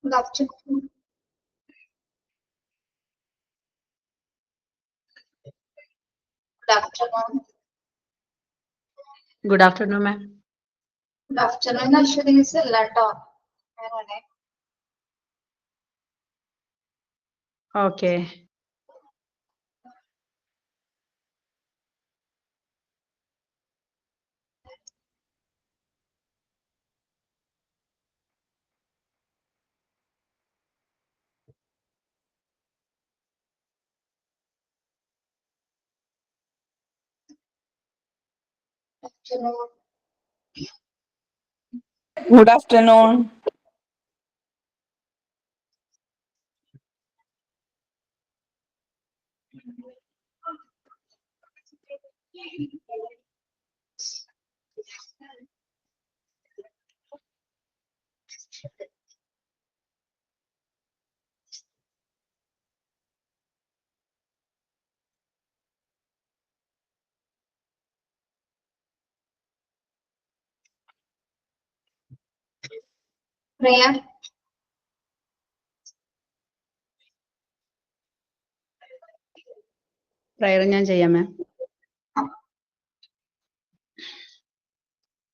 Good afternoon. Good afternoon. Good afternoon, ma'am. Good afternoon. Ashwini is Lato. Okay. Afternoon. Good afternoon. Prayer. Prayer ഞാൻ ചെയ്യാം മാം.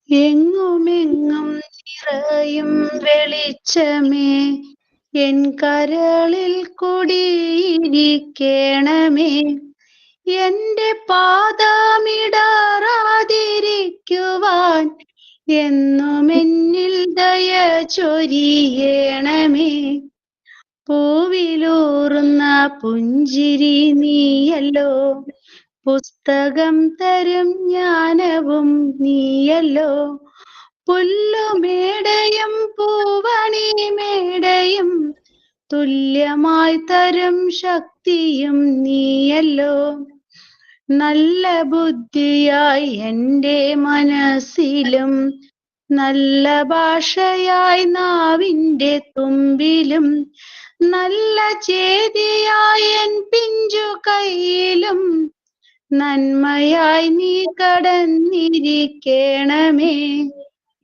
എങ്ങുമെങ്ങും നിറയും വെളിച്ചമേ N കരളിൽ കുടിയിരിക്കണമേ എന്റെ പാദമിടറാതിരിക്കുവാൻ എന്നും എന്നിൽ ദയ ചൊരിയണമേ പൂവിലൂറുന്ന പുഞ്ചിരി നീയല്ലോ പുസ്തകം തരും ജ്ഞാനവും നീയല്ലോ പുല്ലുമേടയും പൂവണിമേടയും തുല്യമായി തരും ശക്തിയും നീയല്ലോ നല്ല ബുദ്ധിയായി എൻ്റെ മനസ്സിലും നല്ല ഭാഷയായി നാവിൻ്റെ തുമ്പിലും നല്ല ചേതിയായി എൻ പിഞ്ചു കയ്യിലും നന്മയായി നീ കടന്നിരിക്കണമേ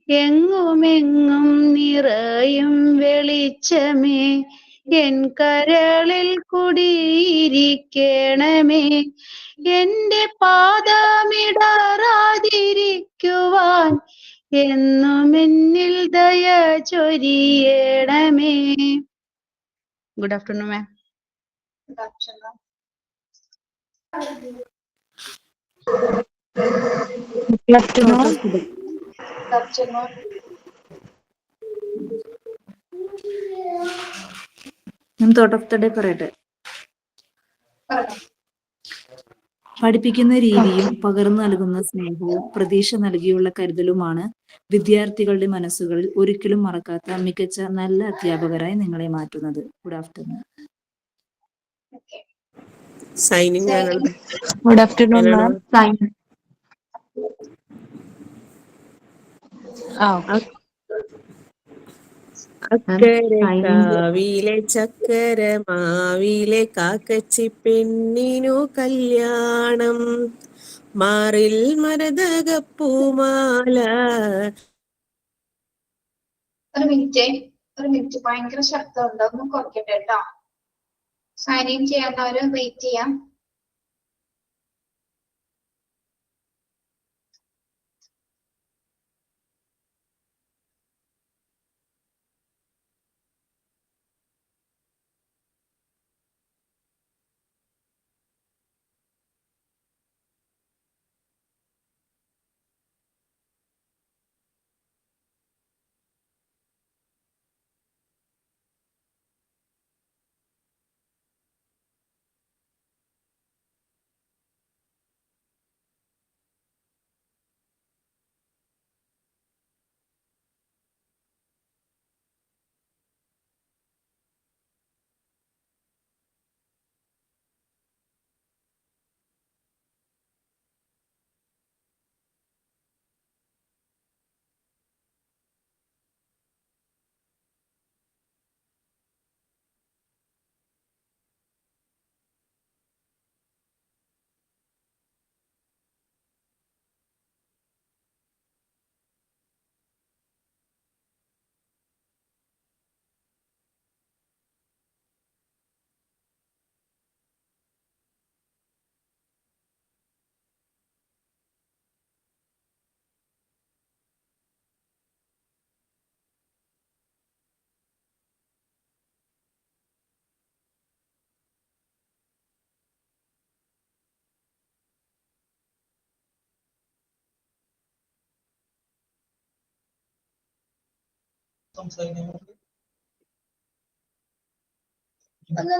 എങ്ങുമെങ്ങും നിറയും വെളിച്ചമേ എൻ കരളിൽ കുടിയിരിക്കണമേ എന്റെ പാദമിടറാതിരിക്കുവാൻ എന്നും എന്നിൽ ദയ ചൊരിയണമേ. ഗുഡ് ആഫ്റ്റർനൂൺ മാം. Good afternoon. Good afternoon. Good afternoon. ഞാൻ തോട്ട് ഓഫ് ദ ഡേ പറയട്ടെ. പഠിപ്പിക്കുന്ന രീതിയും പകർന്നു നൽകുന്ന സ്നേഹവും പ്രതീക്ഷ നൽകിയുള്ള കരുതലുമാണ് വിദ്യാർത്ഥികളുടെ മനസ്സുകളിൽ ഒരിക്കലും മറക്കാത്ത മികച്ച നല്ല അധ്യാപകരായി നിങ്ങളെ മാറ്റുന്നത്. Good afternoon. സൈനിങ് ഞാനാണ്. Good afternoon, ma'am. Sign. അക്കരെ കാവിലെ ചക്കര മാവിലെ കാക്കച്ചി പെണ്ണിനു കല്യാണം മാറിൽ മരതകപ്പൂമാല. ഒരു മിനിറ്റ് ഭയങ്കര ശബ്ദമുണ്ട്, ഒന്ന് കുറയ്ക്കട്ടെ കേട്ടോ. സൈൻ ഇൻ ചെയ്യാവുന്നവര് വെയിറ്റ് ചെയ്യാം.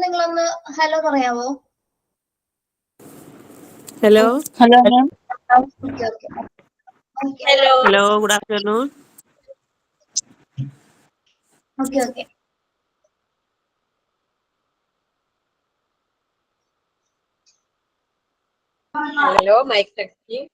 നിങ്ങളൊന്ന് ഹലോ പറയാവോ? Hello Hello, ma'am. Okay okay. Hello good afternoon. Okay okay. Hello, mic testing.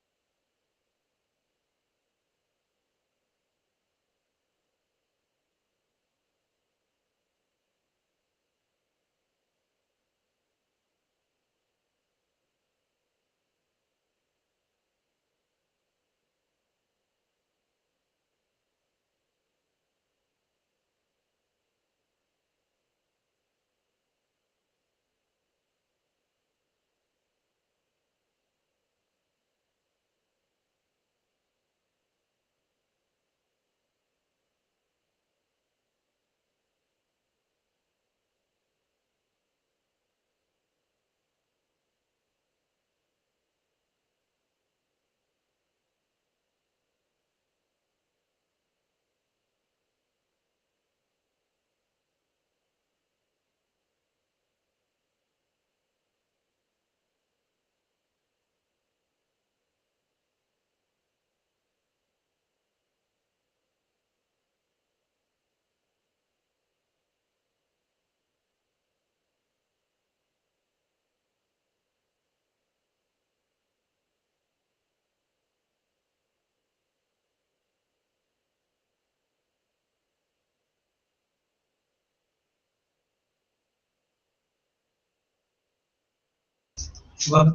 Good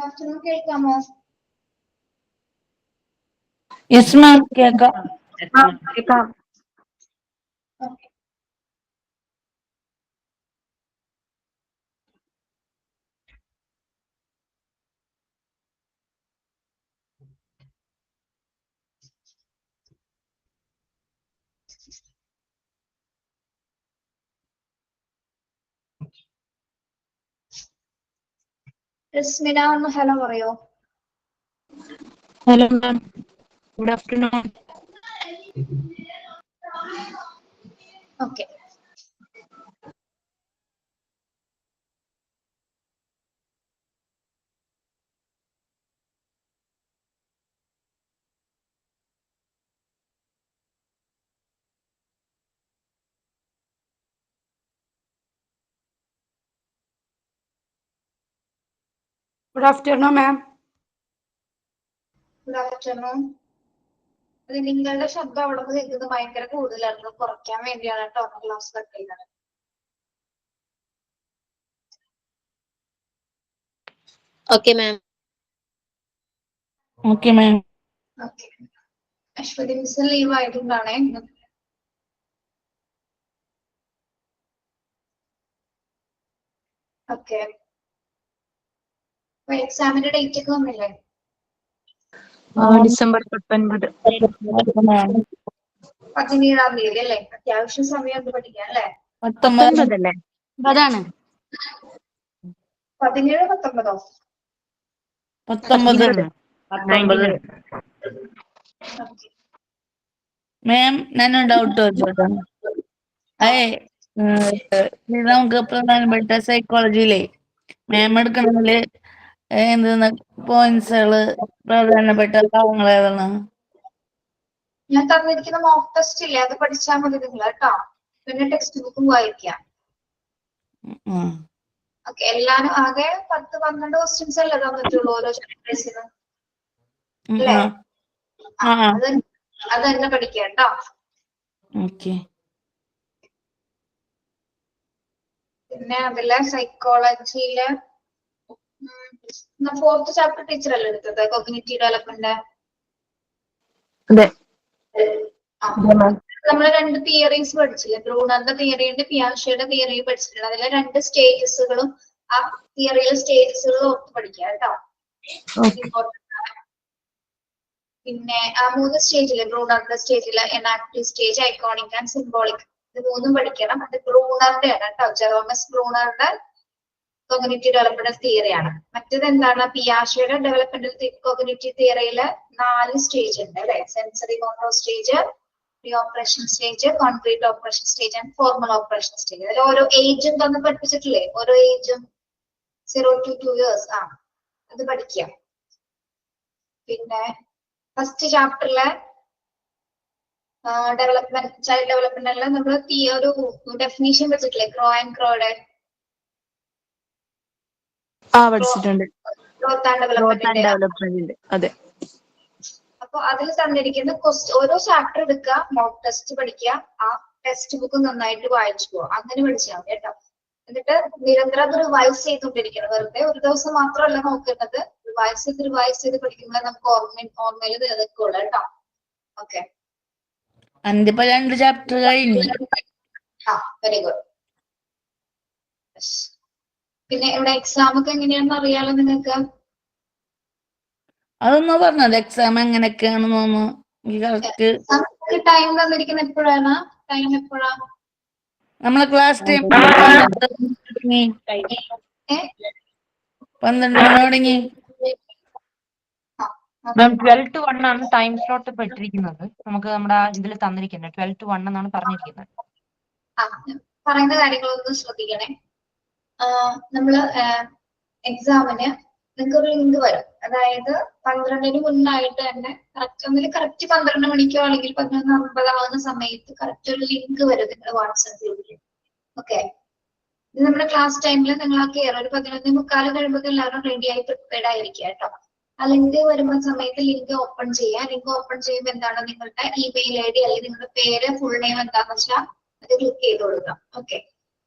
afternoon, കേൾക്കാമോ? Yes, ma'am. Keka. ഓക്കെ. രശ്മിന ഒന്ന് ഹലോ പറയോ? Hello, ma'am. Good afternoon. Okay. Good afternoon, ma'am. Good afternoon. അത് നിങ്ങളുടെ ശബ്ദം അവിടെ നിന്ന് കേൾക്കുന്നത് ഭയങ്കര കൂടുതലാണ്. കുറയ്ക്കാൻ വേണ്ടിയാണ് കേട്ടോ ക്ലാസ് കട്ട് ചെയ്യുന്നത്. Okay ma'am. Okay, ma'am. Okay. Aswathy miss leave ആയതുകൊണ്ടാണേ. ഓക്കെ. എക്സാമിന്റെ ഡേറ്റ് ഒക്കെ വന്നില്ലേ? December 19. 17-ാം തീയതി അല്ലേ? അത്യാവശ്യം സമയം പഠിക്കാം അല്ലേ? 19 അല്ലേ? അതാണ് 17 19 19. Ma'am, nano doubt ചോദിച്ചോട്ടെ? നമുക്ക് പ്രധാനപ്പെട്ട സൈക്കോളജിയിലെ മാം എടുക്കണമെങ്കില് എന്തെന്ന് പോയിന്റ്സുകള് പ്രധാനപ്പെട്ട ഭാഗങ്ങൾ ഏതാണ്? ഞാൻ തന്നിരിക്കുന്ന മോക്ക് ടെസ്റ്റ് ഇല്ലേ, അത് പഠിച്ചാൽ മതി നിങ്ങൾ കേട്ടോ. പിന്നെ ടെക്സ്റ്റ് ബുക്കും വായിക്കാം. ഓക്കെ. എല്ലാരും ആകെ 10-12 ക്വസ്റ്റ്യൻസ് അല്ലേ തന്നിട്ടുള്ളൂ ഓരോ ചാപ്റ്റേഴ്സിന് അല്ലേ? അത് തന്നെ പഠിക്കാം കേട്ടോ. ഓക്കെ. പിന്നെ അതിലെ സൈക്കോളജിയില് 4th ചാപ്റ്റർ ടീച്ചർ അല്ലേ എടുത്തത്, കോഗ്നിറ്റീവ് ഡെവലപ്മെന്റ്? നമ്മള് 2 തിയറീസ് പഠിച്ചില്ലേ? ബ്രൂണറിന്റെ തിയറി ഉണ്ട്, പിയാഷയുടെ തിയറി പഠിച്ചിട്ടുണ്ട്. അതിലെ 2 സ്റ്റേജസുകളും ആ തിയറിയിലെ സ്റ്റേജസുകളും ഓർത്ത് പഠിക്കുക കേട്ടോ. പിന്നെ ആ 3 സ്റ്റേജില്, ബ്രൂണറിന്റെ സ്റ്റേജില് enactive stage, iconic and symbolic, ഇത് 3ഉം പഠിക്കണം. അത് ബ്രൂണറിന്റെ ആണ് കേട്ടോ. ജെറോമസ് ബ്രൂണറിന്റെ കോഗ്നിറ്റീവ് ഡെവലപ്മെന്റ് തിയറിയാണ്. മറ്റേത് എന്താണ്? പിയാഷയുടെ ഡെവലപ്മെന്റൽ കോഗ്നിറ്റീവ് തിയറിയില് 4 സ്റ്റേജ് ഉണ്ട് അല്ലെ? Sensory motor stage, pre operation stage, concrete operation stage and formal operation stage. അതിൽ ഓരോ ഏജും തന്ന് പഠിപ്പിച്ചിട്ടില്ലേ? ഓരോ ഏജും 0 to 2 years. അത് പഠിക്കാം. പിന്നെ ഫസ്റ്റ് ചാപ്റ്ററിലെ ഡെവലപ്മെന്റ്, ചൈൽഡ് ഡെവലപ്മെന്റിൽ നമ്മൾ ഒരു ഡെഫിനേഷൻ വെച്ചിട്ടില്ലേ? ക്രോ ആൻഡ് ക്രോയുടെ പഠിച്ചിട്ടുണ്ട്. ഗ്രോത്ത് ആൻഡ് ഡെവലപ്മെന്റിന്റെ. അതെ. അപ്പൊ അതിൽ തന്നിരിക്കുന്ന ഓരോ ചാപ്റ്റർ എടുക്കുക, മോക്ക് ടെസ്റ്റ് പഠിക്കുക, ആ ടെക്സ്റ്റ് ബുക്ക് നന്നായിട്ട് വായിച്ചു പോവാം. അങ്ങനെ പഠിച്ചാൽ മതി കേട്ടോ. എന്നിട്ട് നിരന്തരം അത് റിവൈസ് ചെയ്തുകൊണ്ടിരിക്കണം. വെറുതെ ഒരു ദിവസം മാത്രമല്ല നോക്കേണ്ടത്, റിവൈസ് ചെയ്ത് പഠിക്കുമ്പോൾ നമുക്ക് ഓർമ്മയിൽ നിലനിൽക്കുള്ളൂ കേട്ടോ. ഓക്കെ, അന്തിപ്പോ 2 ചാപ്റ്റർ കഴിഞ്ഞു. Very good. പിന്നെ ഇവിടെ എക്സാം ഒക്കെ എങ്ങനെയാണെന്ന് അറിയാലോ നിങ്ങൾക്ക്. അതൊന്ന് പറഞ്ഞത് എക്സാം എങ്ങനെയൊക്കെയാണെന്ന് കറക്റ്റ്. ടൈം തന്നിരിക്കുന്ന എപ്പോഴാണ്? ടൈം എപ്പോഴാ? നമ്മളെ ക്ലാസ് ടൈം 12 മണി തുടങ്ങി. മാം 12 to 1 ആണ് ടൈം സ്ലോട്ട് പെട്ടിരിക്കുന്നത്. നമുക്ക് നമ്മുടെ ഇതിൽ തന്നിരിക്കുന്നത് 12 to 1 എന്നാണ് പറഞ്ഞിരിക്കുന്നത്. പറയുന്ന കാര്യങ്ങളൊന്നും ശ്രദ്ധിക്കണേ. നമ്മള് എക്സാമിന് നിങ്ങൾക്ക് ഒരു ലിങ്ക് വരും. അതായത് 12-ന് മുന്നായിട്ട് തന്നെ കറക്റ്റ് 12 മണിക്കോ അല്ലെങ്കിൽ 11:50 ആവുന്ന സമയത്ത് കറക്റ്റ് ഒരു ലിങ്ക് വരും നിങ്ങളുടെ വാട്സാപ്പ് ഗ്രൂപ്പിൽ. ഓക്കെ, ഇത് നമ്മുടെ ക്ലാസ് ടൈമിൽ നിങ്ങൾ ആ കയറും. ഒരു 11:45 കഴിയുമ്പോൾ എല്ലാവരും റെഡി ആയി പ്രിപ്പയർഡ് ആയിരിക്കുക കേട്ടോ. ആ ലിങ്ക് വരുന്ന സമയത്ത് ലിങ്ക് ഓപ്പൺ ചെയ്യുക. ലിങ്ക് ഓപ്പൺ ചെയ്യുമ്പോൾ എന്താണ് നിങ്ങളുടെ ഇമെയിൽ ID അല്ലെങ്കിൽ നിങ്ങളുടെ പേര്, ഫുൾ നെയിം എന്താണെന്ന് വെച്ചാൽ അത് ക്ലിക്ക് ചെയ്ത് കൊടുക്കാം. ഓക്കെ,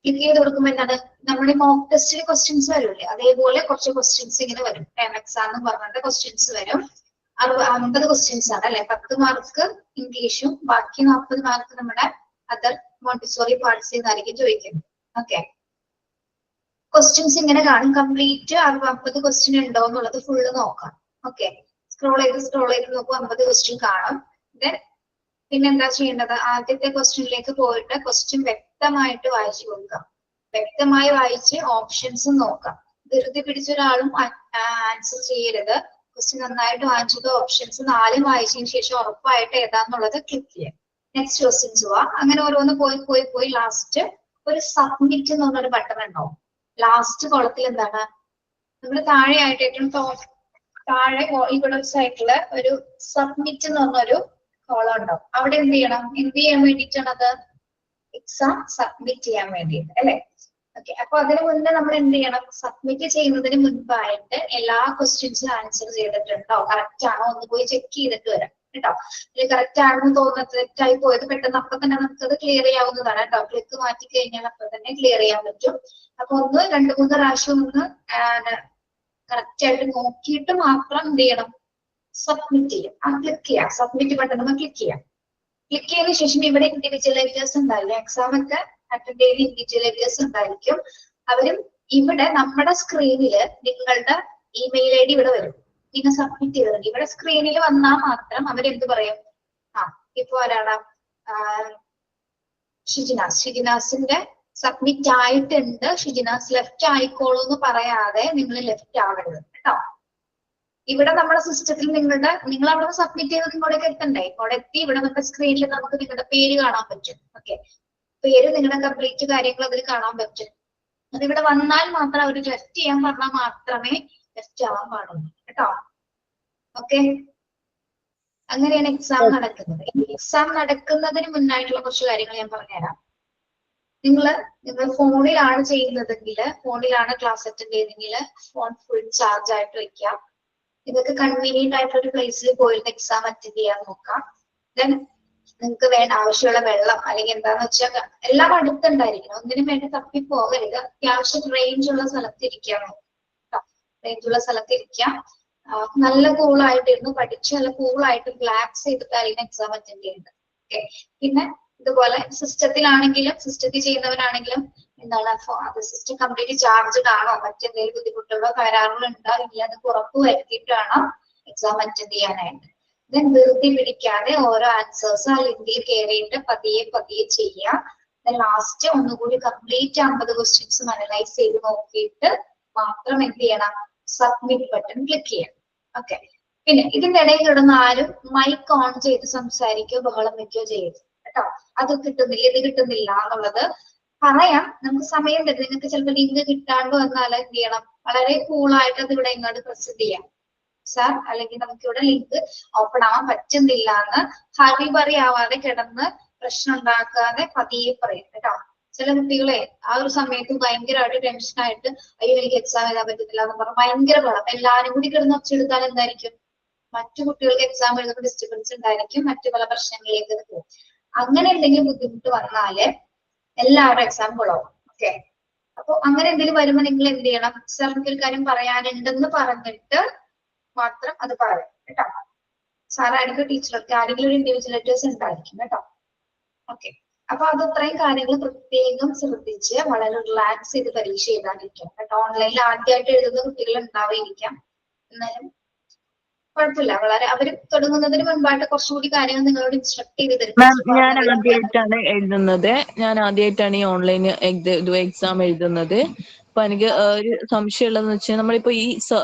ക്ലിക്ക് ചെയ്ത് കൊടുക്കുമ്പോൾ എന്താണ് നമ്മുടെ മോക്ക് ടെസ്റ്റിൽ ക്വസ്റ്റ്യൻസ് വരില്ലേ, അതേപോലെ കുറച്ച് ക്വസ്റ്റ്യൻസ് ഇങ്ങനെ വരും. ടൈം എക്സാം എന്ന് പറഞ്ഞിട്ട് ക്വസ്റ്റ്യൻസ് വരും. 50 ക്വസ്റ്റ്യൻസ് ആണ് അല്ലെ. 10 മാർക്ക് ഇംഗ്ലീഷും ബാക്കി 40 മാർക്ക് നമ്മുടെ അതർ മോണ്ടിസോറി പാർട്സിൽ നിന്നായിരിക്കും ചോദിക്കുന്നത്. ഓക്കെ, ക്വസ്റ്റ്യൻസ് ഇങ്ങനെ കാണും. കംപ്ലീറ്റ് 50 ക്വസ്റ്റ്യൻ ഉണ്ടോ എന്നുള്ളത് ഫുള്ള് നോക്കാം. ഓക്കെ, സ്ക്രോൾ ചെയ്ത് നോക്കും. 50 ക്വസ്റ്റ്യൻ കാണും. പിന്നെ എന്താ ചെയ്യേണ്ടത്? ആദ്യത്തെ ക്വസ്റ്റ്യനിലേക്ക് പോയിട്ട് ക്വസ്റ്റ്യൻ വ്യക്തമായിട്ട് വായിച്ചു കൊടുക്കാം. വ്യക്തമായി വായിച്ച് ഓപ്ഷൻസ് നോക്കാം. ധൃതി പിടിച്ചൊരാളും ആൻസർ ചെയ്യരുത്. ക്വസ്റ്റ്യൻ നന്നായിട്ട് വായിച്ചത് ഓപ്ഷൻസ് 4 വായിച്ചതിന് ശേഷം ഉറപ്പായിട്ട് ഏതാന്നുള്ളത് ക്ലിക്ക് ചെയ്യാം. നെക്സ്റ്റ് ക്വസ്റ്റ്യൻസ് പോവാം. അങ്ങനെ ഓരോന്ന് പോയി ലാസ്റ്റ് ഒരു സബ്മിറ്റ് എന്ന് പറഞ്ഞൊരു ബട്ടൺ ഉണ്ടാവും. ലാസ്റ്റ് കോളത്തിൽ എന്താണ് നമ്മൾ താഴെ ആയിട്ട് ഏറ്റവും താഴെ ഇവിടെ ഒരു സൈഡില് ഒരു സബ്മിറ്റ് എന്ന് പറഞ്ഞൊരു കോളം ഉണ്ടാവും. അവിടെ എന്ത് ചെയ്യാൻ വേണ്ടിയിട്ടാണ്? അത് എക്സാം സബ്മിറ്റ് ചെയ്യാൻ വേണ്ടിയിട്ട് അല്ലെ. ഓക്കെ, അപ്പൊ അതിന് മുന്നേ നമ്മൾ എന്ത് ചെയ്യണം? സബ്മിറ്റ് ചെയ്യുന്നതിന് മുൻപായിട്ട് എല്ലാ ക്വസ്റ്റ്യൻസും ആൻസർ ചെയ്തിട്ടുണ്ടോ, കറക്റ്റ് ആണോ ഒന്ന് പോയി ചെക്ക് ചെയ്തിട്ട് വരാം കേട്ടോ. ഇത് കറക്റ്റ് ആണെന്ന് തോന്നുന്നത് തെറ്റായി പോയത് പെട്ടെന്ന് അപ്പൊ തന്നെ നമുക്കത് ക്ലിയർ ചെയ്യാവുന്നതാണ് കേട്ടോ. ക്ലിക്ക് മാറ്റി കഴിഞ്ഞാൽ അപ്പൊ തന്നെ ക്ലിയർ ചെയ്യാൻ പറ്റും. അപ്പൊ 1, 2, 3 പ്രാവശ്യം ഒന്ന് കറക്റ്റ് ആയിട്ട് നോക്കിയിട്ട് മാത്രം എന്ത് ചെയ്യണം? സബ്മിറ്റ് ചെയ്യാം. ക്ലിക്ക് ചെയ്യാം. സബ്മിറ്റ് ബട്ടൺ ക്ലിക്ക് ചെയ്യാം. ക്ലിക്ക് ചെയ്തതിനു ശേഷം ഇവിടെ ഇൻഡിവിജ്വലൈസേഴ്സ് ഉണ്ടാവില്ല. എക്സാം ഒക്കെ അറ്റൻഡ് ചെയ്ത് ഇൻഡിവിജ്വലൈസേഴ്സ് ഉണ്ടായിരിക്കും. അവരും ഇവിടെ നമ്മുടെ സ്ക്രീനില് നിങ്ങളുടെ ഇമെയിൽ ID ഇവിടെ വരും. നിങ്ങൾ സബ്മിറ്റ് ചെയ്തിട്ടുണ്ട്. ഇവിടെ സ്ക്രീനിൽ വന്നാൽ മാത്രം അവരെന്ത് പറയും? ഇപ്പൊ ആരാണ്? ഷിജിനാസിന്റെ സബ്മിറ്റ് ആയിട്ടുണ്ട്, ഷിജിനാസ് ലെഫ്റ്റ് ആയിക്കോളൂ എന്ന് പറയാതെ നിങ്ങൾ ലെഫ്റ്റ് ആവരുത് കേട്ടോ. ഇവിടെ നമ്മുടെ സിസ്റ്റത്തിൽ നിങ്ങൾ അവിടെ സബ്മിറ്റ് ചെയ്തത് ഇങ്ങോട്ടേക്ക് എത്തണ്ടേ? ഇങ്ങോട്ട് എത്തി ഇവിടെ നമ്മുടെ സ്ക്രീനിൽ നമുക്ക് നിങ്ങളുടെ പേര് കാണാൻ പറ്റും. ഓക്കെ, പേര് നിങ്ങളുടെ കംപ്ലീറ്റ് കാര്യങ്ങൾ അതിൽ കാണാൻ പറ്റും. അതിവിടെ വന്നാൽ മാത്രം അവർ ലെഫ്റ്റ് ചെയ്യാൻ പറഞ്ഞാൽ മാത്രമേ ലെഫ്റ്റ് ആവാൻ പാടുള്ളൂ കേട്ടോ. ഓക്കെ, അങ്ങനെയാണ് എക്സാം നടക്കുന്നത്. എക്സാം നടക്കുന്നതിന് മുന്നായിട്ടുള്ള കുറച്ച് കാര്യങ്ങൾ ഞാൻ പറഞ്ഞുതരാം. നിങ്ങൾ ഫോണിലാണ് ചെയ്യുന്നതെങ്കിൽ, ഫോണിലാണ് ക്ലാസ് അറ്റൻഡ് ചെയ്യുന്നതെങ്കിൽ ഫോൺ ഫുൾ ചാർജ് ആയിട്ട് വെക്കാം. നിങ്ങൾക്ക് കൺവീനിയന്റ് ആയിട്ടുള്ള ഒരു പ്ലേസിൽ പോയിരുന്ന എക്സാം അറ്റൻഡ് ചെയ്യാൻ നോക്കാം. ദെൻ നിങ്ങൾക്ക് ആവശ്യമുള്ള വെള്ളം അല്ലെങ്കിൽ എന്താന്ന് വെച്ചാൽ എല്ലാം അടുത്തുണ്ടായിരിക്കണം. ഒന്നിനും വേണ്ടി തപ്പി പോകരുത്. അത്യാവശ്യം റേഞ്ച് ഉള്ള സ്ഥലത്തിരിക്കാം. റേഞ്ചുള്ള സ്ഥലത്തിരിക്കാം. നല്ല കൂളായിട്ടിരുന്നു പഠിച്ച് നല്ല കൂളായിട്ട് റിലാക്സ് ചെയ്തിട്ടായിരിക്കും എക്സാം അറ്റൻഡ് ചെയ്യുന്നത്. ഓക്കെ, പിന്നെ ഇതുപോലെ സിസ്റ്റത്തിൽ ചെയ്യുന്നവരാണെങ്കിലും എന്താണ് സിസ്റ്റം കംപ്ലീറ്റ് ചാർജ്ഡ് ആണോ, മറ്റെന്തെങ്കിലും ബുദ്ധിമുട്ടുകളോ തകരാറുകളോ ഉണ്ടോ ഇല്ല എന്ന് ഉറപ്പ് വരുത്തിയിട്ടാണ് എക്സാം അറ്റൻഡ് ചെയ്യാനായിട്ട്. ദെൻ ധൃതി പിടിക്കാതെ ഓരോ ആൻസേഴ്സ് ആ ലിങ്കിൽ കയറിയിട്ട് പതിയെ ചെയ്യുക. ദെൻ ലാസ്റ്റ് ഒന്നുകൂടി കംപ്ലീറ്റ് 50 ക്വസ്റ്റ്യൻസും അനലൈസ് ചെയ്ത് നോക്കിയിട്ട് മാത്രം എന്ത് ചെയ്യണം? സബ്മിറ്റ് ബട്ടൺ ക്ലിക്ക് ചെയ്യണം. ഓക്കെ, പിന്നെ ഇതിന്റെ ഇടയിൽ കിടന്ന് ആരും മൈക്ക് ഓൺ ചെയ്ത് സംസാരിക്കുകയോ ബഹളം വെക്കുകയോ ചെയ്യരുത് കേട്ടോ. അത് കിട്ടുന്നില്ല ഇത് കിട്ടുന്നില്ല എന്നുള്ളത് പറയാം. നമുക്ക് സമയം തരും. നിങ്ങൾക്ക് ചിലപ്പോൾ ലിങ്ക് കിട്ടാണ്ട് വന്നാൽ എന്ത് ചെയ്യണം, വളരെ കൂളായിട്ട് അത് ഇവിടെ ഇങ്ങോട്ട് പ്രസന്റ് ചെയ്യാം. സാർ അല്ലെങ്കിൽ നമുക്ക് ഇവിടെ ലിങ്ക് ഓപ്പൺ ആവാൻ പറ്റുന്നില്ല എന്ന് ഹറിബറി ആവാതെ കിടന്ന് പ്രശ്നം ഉണ്ടാക്കാതെ പതിയെ പറയും കേട്ടോ. ചില കുട്ടികളെ ആ ഒരു സമയത്ത് ഭയങ്കരമായിട്ട് ടെൻഷനായിട്ട് അയ്യോ എനിക്ക് എക്സാം എഴുതാൻ പറ്റുന്നില്ല എന്ന് പറഞ്ഞാൽ ഭയങ്കര ബഹളം. എല്ലാവരും കൂടി കിടന്ന് ഒച്ചെടുത്താൽ എന്തായിരിക്കും, മറ്റു കുട്ടികൾക്ക് എക്സാം എഴുതുമ്പോൾ ഡിസ്റ്റർബൻസ് ഉണ്ടായിരിക്കും, മറ്റു പല പ്രശ്നങ്ങളിലേക്ക് അത് പോകും. അങ്ങനെ എന്തെങ്കിലും ബുദ്ധിമുട്ട് വന്നാല് എല്ലാവരുടെ എക്സാം കൊള്ളാവും. ഓക്കെ, അപ്പൊ അങ്ങനെ എന്തെങ്കിലും വരുമ്പോൾ നിങ്ങൾ എന്ത് ചെയ്യണം, സാർ എനിക്കൊരു കാര്യം പറയാനുണ്ടെന്ന് പറഞ്ഞിട്ട് മാത്രം അത് പറയും കേട്ടോ. സാറായിരിക്കും ടീച്ചർക്ക് ആരെങ്കിലും ഒരു ഇൻഡിവിജ്വലേറ്റേഴ്സ് ഉണ്ടായിരിക്കും കേട്ടോ. ഓക്കെ, അപ്പൊ അത് ഇത്രയും കാര്യങ്ങൾ പ്രത്യേകം ശ്രദ്ധിച്ച് വളരെ റിലാക്സ് ചെയ്ത് പരീക്ഷ എഴുതാതിരിക്കാം കേട്ടോ. ഓൺലൈനിൽ ആദ്യമായിട്ട് എഴുതുന്ന കുട്ടികൾ ഉണ്ടാവുകയിരിക്കാം, എന്നാലും കുഴപ്പമില്ല. വളരെ അവര് തുടങ്ങുന്നതിന് മുൻപായിട്ട് കുറച്ചുകൂടി കാര്യങ്ങൾ നിങ്ങളോട് ഇൻസ്ട്രക്ട് ചെയ്ത് തരും. ഞാൻ ആദ്യമായിട്ടാണ് ഈ ഓൺലൈൻ എക്സാം എഴുതുന്നത്. അപ്പൊ എനിക്ക് ഒരു സംശയം ഉള്ളതെന്ന് വെച്ചാൽ നമ്മളിപ്പോ ഈ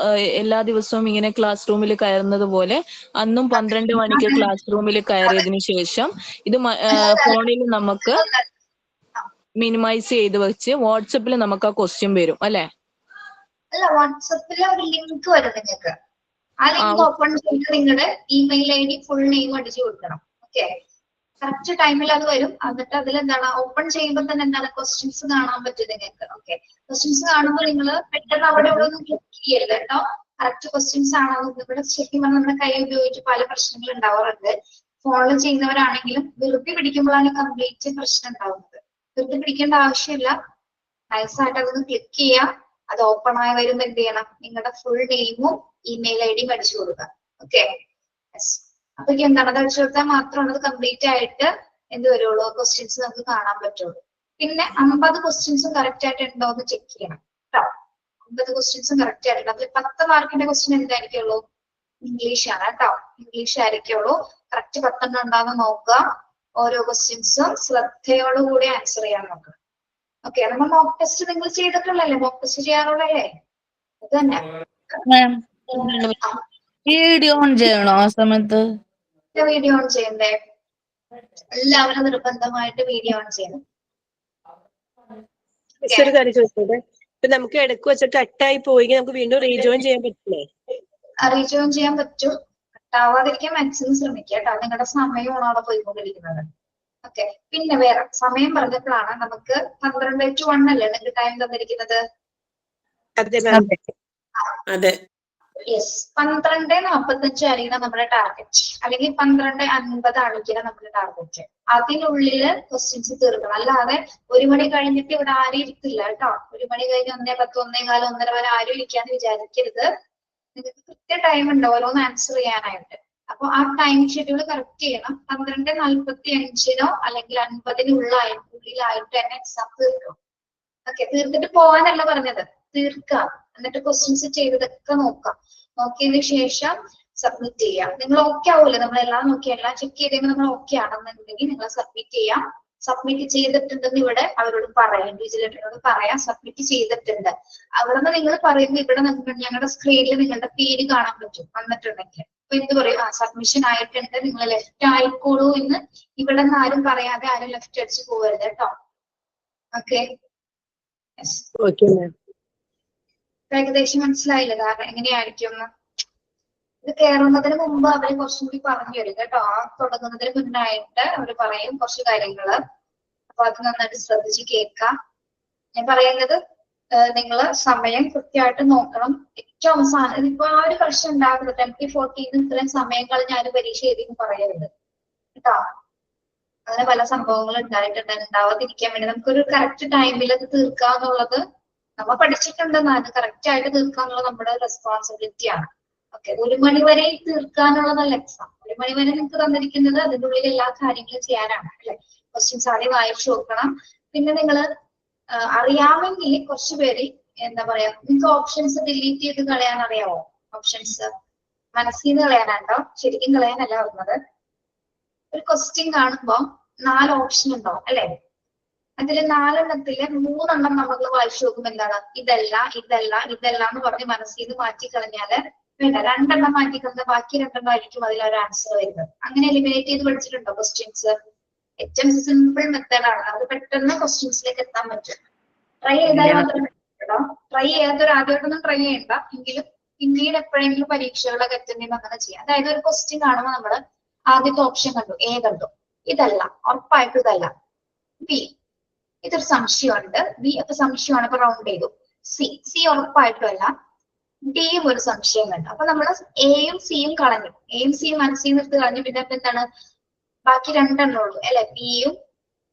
എല്ലാ ദിവസവും ഇങ്ങനെ ക്ലാസ് റൂമിൽ കയറുന്നത് പോലെ അന്നും 12 മണിക്ക് ക്ലാസ് റൂമിൽ കയറിയതിനു ശേഷം ഇത് ഫോണിൽ നമുക്ക് മിനിമൈസ് ചെയ്ത് വെച്ച് വാട്സപ്പിൽ നമുക്ക് ആ ക്വസ്റ്റ്യൻ വരും അല്ലെ? അല്ല, വാട്സപ്പിൽ ഒരു ലിങ്ക് വരും നിങ്ങൾക്ക്. ആ ലിങ്ക് ഓപ്പൺ ചെയ്ത് നിങ്ങളുടെ email I D full name അടിച്ചു കൊടുക്കണം. ഓക്കെ, കറക്റ്റ് ടൈമിൽ അത് വരും. എന്നിട്ട് അതിൽ എന്താണ് ഓപ്പൺ ചെയ്യുമ്പോൾ തന്നെ എന്താണ് ക്വസ്റ്റ്യൻസ് കാണാൻ പറ്റും നിങ്ങൾക്ക്. ഓക്കെ, ക്വസ്റ്റ്യൻസ് കാണുമ്പോൾ നിങ്ങൾ പെട്ടെന്ന് അവിടെ ഇവിടെ ഒന്നും ക്ലിക്ക് ചെയ്യരുത് കേട്ടോ. കറക്റ്റ് ക്വസ്റ്റ്യൻസ് ആണോ ഇവിടെ ശരിക്കും പറഞ്ഞാൽ നമ്മുടെ കൈ ഉപയോഗിച്ച് പല പ്രശ്നങ്ങൾ ഉണ്ടാവാറുണ്ട്. ഫോണിൽ ചെയ്യുന്നവരാണെങ്കിലും വെറുതെ പിടിക്കുമ്പോഴാണ് കംപ്ലീറ്റ് പ്രശ്നം ഉണ്ടാവുന്നത്. വെറുതെ പിടിക്കേണ്ട ആവശ്യമില്ല, നൈസായിട്ട് അതൊന്ന് ക്ലിക്ക് ചെയ്യുക. അത് ഓപ്പൺ ആയി വരുമ്പോൾ എന്ത് ചെയ്യണം, നിങ്ങളുടെ ഫുൾ നെയിമും ഇമെയിൽ ഐ ഡിയും അടിച്ചു കൊടുക്കുക. ഓക്കെ, അപ്പൊ എന്താണ് അത് അടിച്ചു കൊടുത്താൽ മാത്രമാണ് അത് കംപ്ലീറ്റ് ആയിട്ട് എന്ത് വരുള്ളൂ, ക്വസ്റ്റ്യൻസ് നമുക്ക് കാണാൻ പറ്റുള്ളൂ. പിന്നെ 50 ക്വസ്റ്റ്യൻസും കറക്റ്റ് ആയിട്ട് ഉണ്ടോ എന്ന് ചെക്ക് ചെയ്യണം കേട്ടോ. 50 ക്വസ്റ്റ്യൻസും കറക്റ്റ് ആയിട്ടുണ്ട്. അതിൽ 10 മാർക്കിന്റെ ക്വസ്റ്റ്യൻ എന്തായിരിക്കുള്ളൂ, ഇംഗ്ലീഷ് ആണ് കേട്ടോ. ഇംഗ്ലീഷ് ആയിരിക്കുള്ളൂ. കറക്റ്റ് 10 ഉണ്ടാവുന്ന നോക്കുക. ഓരോ ക്വസ്റ്റ്യൻസും ശ്രദ്ധയോടുകൂടി ആൻസർ ചെയ്യാൻ നോക്കുക. ഓക്കെ, നമ്മൾ മോക്ക് ടെസ്റ്റ് നിങ്ങൾ ചെയ്തിട്ടുള്ളല്ലേ, മോക്ക് ടെസ്റ്റ് ചെയ്യാറുള്ളല്ലേ? അത് തന്നെ. വീഡിയോ ഓൺ ചെയ്യണോ ആ സമയത്ത്? വീഡിയോ ഓൺ ചെയ്യണ്ടേ? എല്ലാവരും നിർബന്ധമായിട്ട് വീഡിയോ ഓൺ ചെയ്യണം. ഒരു കാര്യം ചോദിച്ചോട്ടെ, ഇപ്പൊ നമുക്ക് ഇടയ്ക്ക് വെച്ച് കട്ടായി പോയി നമുക്ക് വീണ്ടും റീജോയിൻ ചെയ്യാൻ പറ്റില്ലേ? റീജോയിൻ ചെയ്യാൻ പറ്റും. കട്ടാവാതിരിക്കാൻ മാക്സിമം ശ്രമിക്കുക കേട്ടോ. നിങ്ങളുടെ സമയമാണ് അവിടെ പോയിക്കൊണ്ടിരിക്കുന്നത്. ഓക്കെ, പിന്നെ വേറെ സമയം പറഞ്ഞപ്പോഴാണ് നമുക്ക് 12:1 അല്ലേ നിങ്ങൾക്ക് ടൈം തന്നിരിക്കുന്നത്? അതെ, യെസ്, 12:45 ആയിരിക്കണം നമ്മുടെ ടാർഗറ്റ്, അല്ലെങ്കിൽ 12:50 ആയിരിക്കണം നമ്മുടെ ടാർഗറ്റ്. അതിനുള്ളില് ക്വസ്റ്റ്യൻസ് തീർക്കണം. അല്ലാതെ 1 മണി കഴിഞ്ഞിട്ട് ഇവിടെ ആരും ഇരിക്കില്ല കേട്ടോ. 1 മണി കഴിഞ്ഞ് 1:10, 1:15, 1:30 വരെ ആരും ഇരിക്കാന്ന് വിചാരിക്കരുത്. നിങ്ങൾക്ക് കൃത്യ ടൈം ഉണ്ട് ഓരോന്ന് ആൻസർ ചെയ്യാനായിട്ട്. അപ്പൊ ആ ടൈം ഷെഡ്യൂൾ കറക്റ്റ് ചെയ്യണം. 12:45 അല്ലെങ്കിൽ 50-നുള്ളിലായിട്ട് തന്നെ എക്സാം തീർക്കണം. ഓക്കെ, തീർത്തിട്ട് പോകാനല്ല പറഞ്ഞത്, തീർക്കാം. എന്നിട്ട് ക്വസ്റ്റ്യൻസ് ചെയ്തതൊക്കെ നോക്കാം. നോക്കിയതിനു ശേഷം സബ്മിറ്റ് ചെയ്യാം. നിങ്ങൾ ഓക്കെ ആവൂല്ലേ? നമ്മളെല്ലാം നോക്കി എല്ലാം ചെക്ക് ചെയ്തെങ്കിൽ നമ്മൾ ഓക്കെ ആണെന്നുണ്ടെങ്കിൽ നിങ്ങൾ സബ്മിറ്റ് ചെയ്യാം. സബ്മിറ്റ് ചെയ്തിട്ടുണ്ടെന്ന് ഇവിടെ അവരോട് പറയാം, ഇൻഡിവിജ്വലേറ്ററിനോട് പറയാം സബ്മിറ്റ് ചെയ്തിട്ടുണ്ട്. അവിടെ നിന്ന് നിങ്ങൾ പറയുമ്പോൾ ഇവിടെ ഞങ്ങളുടെ സ്ക്രീനിൽ നിങ്ങളുടെ പേര് കാണാൻ പറ്റും വന്നിട്ടുണ്ടെങ്കിൽ. അപ്പൊ എന്ത് പറയും, സബ്മിഷൻ ആയിട്ടുണ്ട്, നിങ്ങൾ ലെഫ്റ്റ് ആയിക്കോളൂ എന്ന് ഇവിടെ നിന്ന് ആരും പറയാതെ ആരും ലെഫ്റ്റ് അടിച്ച് പോകരുത് കേട്ടോ. ഓക്കെ, ഏകദേശം മനസ്സിലായില്ല കാരണം എങ്ങനെയായിരിക്കും എന്ന്. ഇത് കയറുന്നതിന് മുമ്പ് അവര് കുറച്ചും കൂടി പറഞ്ഞു തരും കേട്ടോ. തുടങ്ങുന്നതിന് മുന്നായിട്ട് അവര് പറയും കുറച്ച് കാര്യങ്ങള്. അപ്പൊ അത് നന്നായിട്ട് ശ്രദ്ധിച്ച് കേൾക്കാം. ഞാൻ പറയുന്നത് നിങ്ങൾ സമയം കൃത്യമായിട്ട് നോക്കണം. ഏറ്റവും അവസാനം ഇതിപ്പോ ആ ഒരു പ്രശ്നം ഉണ്ടാകുന്നത് 10-14 ഇത്രയും സമയം കളഞ്ഞ് ആരും പരീക്ഷ എഴുതി പറയരുത് കേട്ടോ. അങ്ങനെ പല സംഭവങ്ങളും ഉണ്ടാവാതിരിക്കാൻ വേണ്ടി നമുക്കൊരു കറക്റ്റ് ടൈമിൽ അത് തീർക്കാന്നുള്ളത് നമ്മൾ പഠിച്ചിട്ടുണ്ടെന്ന്. അത് കറക്റ്റ് ആയിട്ട് തീർക്കാന്നുള്ളത് നമ്മുടെ റെസ്പോൺസിബിലിറ്റി ആണ്. ഓക്കെ, 1 മണി വരെ തീർക്കാനുള്ളതല്ല എക്സാം. 1 മണി വരെ നിങ്ങൾക്ക് തന്നിരിക്കുന്നത് അതിന്റെ ഉള്ളിൽ എല്ലാ കാര്യങ്ങളും ചെയ്യാനാണ് അല്ലെ. ക്വസ്റ്റ്യൻസ് ആദ്യം വായിച്ചു നോക്കണം. പിന്നെ നിങ്ങൾ അറിയാമെങ്കിൽ കുറച്ച് പേര് എന്താ പറയാ, നിങ്ങൾക്ക് ഓപ്ഷൻസ് ഡിലീറ്റ് ചെയ്ത് കളയാൻ അറിയാമോ? ഓപ്ഷൻസ് മനസ്സിൽ നിന്ന് കളയാനാണ്ടോ, ശരിക്കും കളയാനല്ല പറഞ്ഞത്. ഒരു ക്വസ്റ്റ്യൻ കാണുമ്പോ 4 ഓപ്ഷൻ ഉണ്ടാവും അല്ലെ. അതിൽ 4 3 നമ്മൾ വായിച്ചു നോക്കുമ്പോ എന്താണ്, ഇതല്ല ഇതല്ല ഇതല്ല എന്ന് പറഞ്ഞ് മനസ്സിൽ നിന്ന് മാറ്റി കളഞ്ഞാല് വേണ്ട, 2 മാറ്റിക്കൊണ്ട് ബാക്കി 2 ആയിരിക്കും അതിലൊരു ആൻസർ വരുന്നത്. അങ്ങനെ എലിമിനേറ്റ് ചെയ്ത് പഠിച്ചിട്ടുണ്ടോ ക്വസ്റ്റ്യൻസ്? ഏറ്റവും സിമ്പിൾ മെത്തേഡാണ്, അത് പെട്ടെന്ന് ക്വസ്റ്റ്യൻസിലേക്ക് എത്താൻ പറ്റും. ട്രൈ ചെയ്താൽ മാത്രമേ പറ്റുള്ളൂ. ട്രൈ ചെയ്യാത്തൊരു ആദ്യമായിട്ടൊന്നും ട്രൈ ചെയ്യണ്ട, എങ്കിലും പിന്നീട് എപ്പോഴെങ്കിലും പരീക്ഷകളൊക്കെ അറ്റൻഡ് ചെയ്യുമ്പോൾ അങ്ങനെ ചെയ്യാം. അതായത് ഒരു ക്വസ്റ്റ്യൻ കാണുമ്പോൾ നമ്മള് ആദ്യത്തെ ഓപ്ഷൻ കണ്ടു, എ കണ്ടു, ഇതല്ല, ഉറപ്പായിട്ടും ഇതല്ല. ബി, ഇതൊരു സംശയമുണ്ട്. ബി അപ്പൊ സംശയമാണ്, അപ്പൊ റൗണ്ട് ചെയ്തു. സി ഉറപ്പായിട്ടും അല്ല. ഡിയും ഒരു സംശയം കണ്ടു. അപ്പൊ നമ്മള് എയും സിയും കളഞ്ഞു, എയും സിയും മനസ്സിൽ നിർത്തി കളഞ്ഞു. പിന്നെ അപ്പൊ എന്താണ് ബാക്കി 2 ഉള്ളൂ അല്ലെ? ബിയും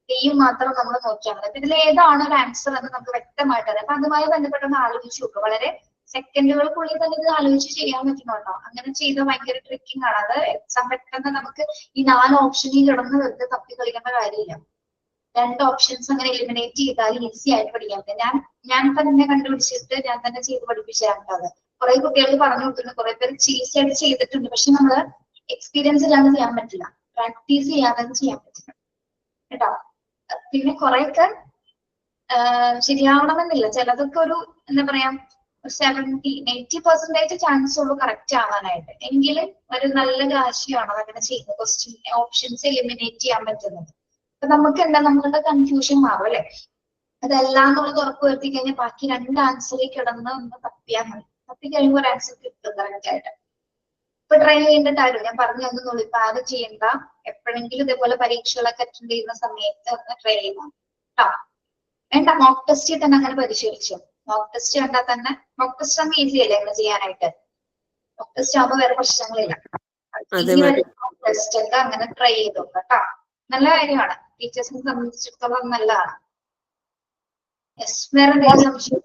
ഡിയും മാത്രം നമ്മൾ നോക്കിയാൽ മതി. ഇതിൽ ഏതാണ് ഒരു ആൻസർ എന്ന് നമുക്ക് വ്യക്തമായിട്ട് അറിയാം. അപ്പൊ അതുമായി ബന്ധപ്പെട്ടൊന്ന് ആലോചിച്ച് നോക്കുക. വളരെ സെക്കൻഡുകൾക്കുള്ളിൽ തന്നെ ഇത് ആലോചിച്ച് ചെയ്യാൻ പറ്റുന്നുണ്ടോ? അങ്ങനെ ചെയ്ത ഭയങ്കര ട്രിക്കിംഗ് ആണ്. അത് എക്സാം പെട്ടെന്ന് നമുക്ക് ഈ 4 ഓപ്ഷനിൽ കിടന്ന് വെറുതെ തപ്പി കളിക്കേണ്ട കാര്യമില്ല. 2 ഓപ്ഷൻസ് അങ്ങനെ എലിമിനേറ്റ് ചെയ്താൽ ഈസി ആയിട്ട് പഠിക്കാൻ പറ്റും. ഞാൻ തന്നെ കണ്ടുപിടിച്ചിട്ട് ഞാൻ തന്നെ ചെയ്ത് പഠിപ്പിച്ചത്. കുറെ കുട്ടികൾക്ക് പറഞ്ഞു കൊടുത്തിട്ടുണ്ട്, കുറെ പേര് ഈസി ആയിട്ട് ചെയ്തിട്ടുണ്ട്. പക്ഷെ നമ്മള് എക്സ്പീരിയൻസ് ഇല്ലാതെ ചെയ്യാൻ പറ്റില്ല, പ്രാക്ടീസ് ചെയ്യാതെ ചെയ്യാൻ പറ്റില്ല കേട്ടോ. പിന്നെ കുറെയൊക്കെ ശരിയാവണമെന്നില്ല, ചിലതൊക്കെ ഒരു എന്താ പറയാ 70-80% ചാൻസ് ഉള്ളൂ കറക്റ്റ് ആവാനായിട്ട്. എങ്കിലും ഒരു നല്ല കാശിയാണ് അങ്ങനെ ചെയ്യുന്നത്, ക്വസ്റ്റ്യൻ ഓപ്ഷൻസ് എലിമിനേറ്റ് ചെയ്യാൻ പറ്റുന്നത്. അപ്പൊ നമുക്ക് എന്താ, നമ്മളുടെ കൺഫ്യൂഷൻ മാറും അല്ലെ? അതെല്ലാം എന്നുള്ളത് ഉറപ്പ് വരുത്തി കഴിഞ്ഞാൽ ബാക്കി 2 ആൻസറിൽ കിടന്ന് ഒന്ന് തപ്പിയാൽ മതി. തപ്പി കഴിയുമ്പോൾ ഒരു ആൻസർ കിട്ടും കറക്റ്റ് ആയിട്ട്. ഇപ്പൊ ട്രൈ ചെയ്യേണ്ടതായിരുന്നു, ഞാൻ പറഞ്ഞു തന്നുള്ളൂ. ഇപ്പൊ ആരും ചെയ്യണ്ട, എപ്പോഴെങ്കിലും ഇതേപോലെ പരീക്ഷകളൊക്കെ അറ്റൻഡ് ചെയ്യുന്ന സമയത്ത് ഒന്ന് ട്രൈ ചെയ്യണം കേട്ടോ. വേണ്ട, മോക്ക് ടെസ്റ്റിൽ തന്നെ അങ്ങനെ പരിശീലിച്ചു. മോക്ക് ടെസ്റ്റ് കണ്ടാൽ തന്നെ, മോക്ക് ടെസ്റ്റ് നമുക്ക് ഈസി അല്ലേ അങ്ങനെ ചെയ്യാനായിട്ട്? മോക്ക് ടെസ്റ്റ് ആകുമ്പോൾ വേറെ പ്രശ്നങ്ങളില്ല. മോക്ക് ടെസ്റ്റ് ഒക്കെ അങ്ങനെ ട്രൈ ചെയ്തു കേട്ടോ. നല്ല കാര്യമാണ്, ടീച്ചേഴ്സിനെ സംബന്ധിച്ചിടത്തോളം നല്ലതാണ്. വേറെ എന്തെങ്കിലും സംശയം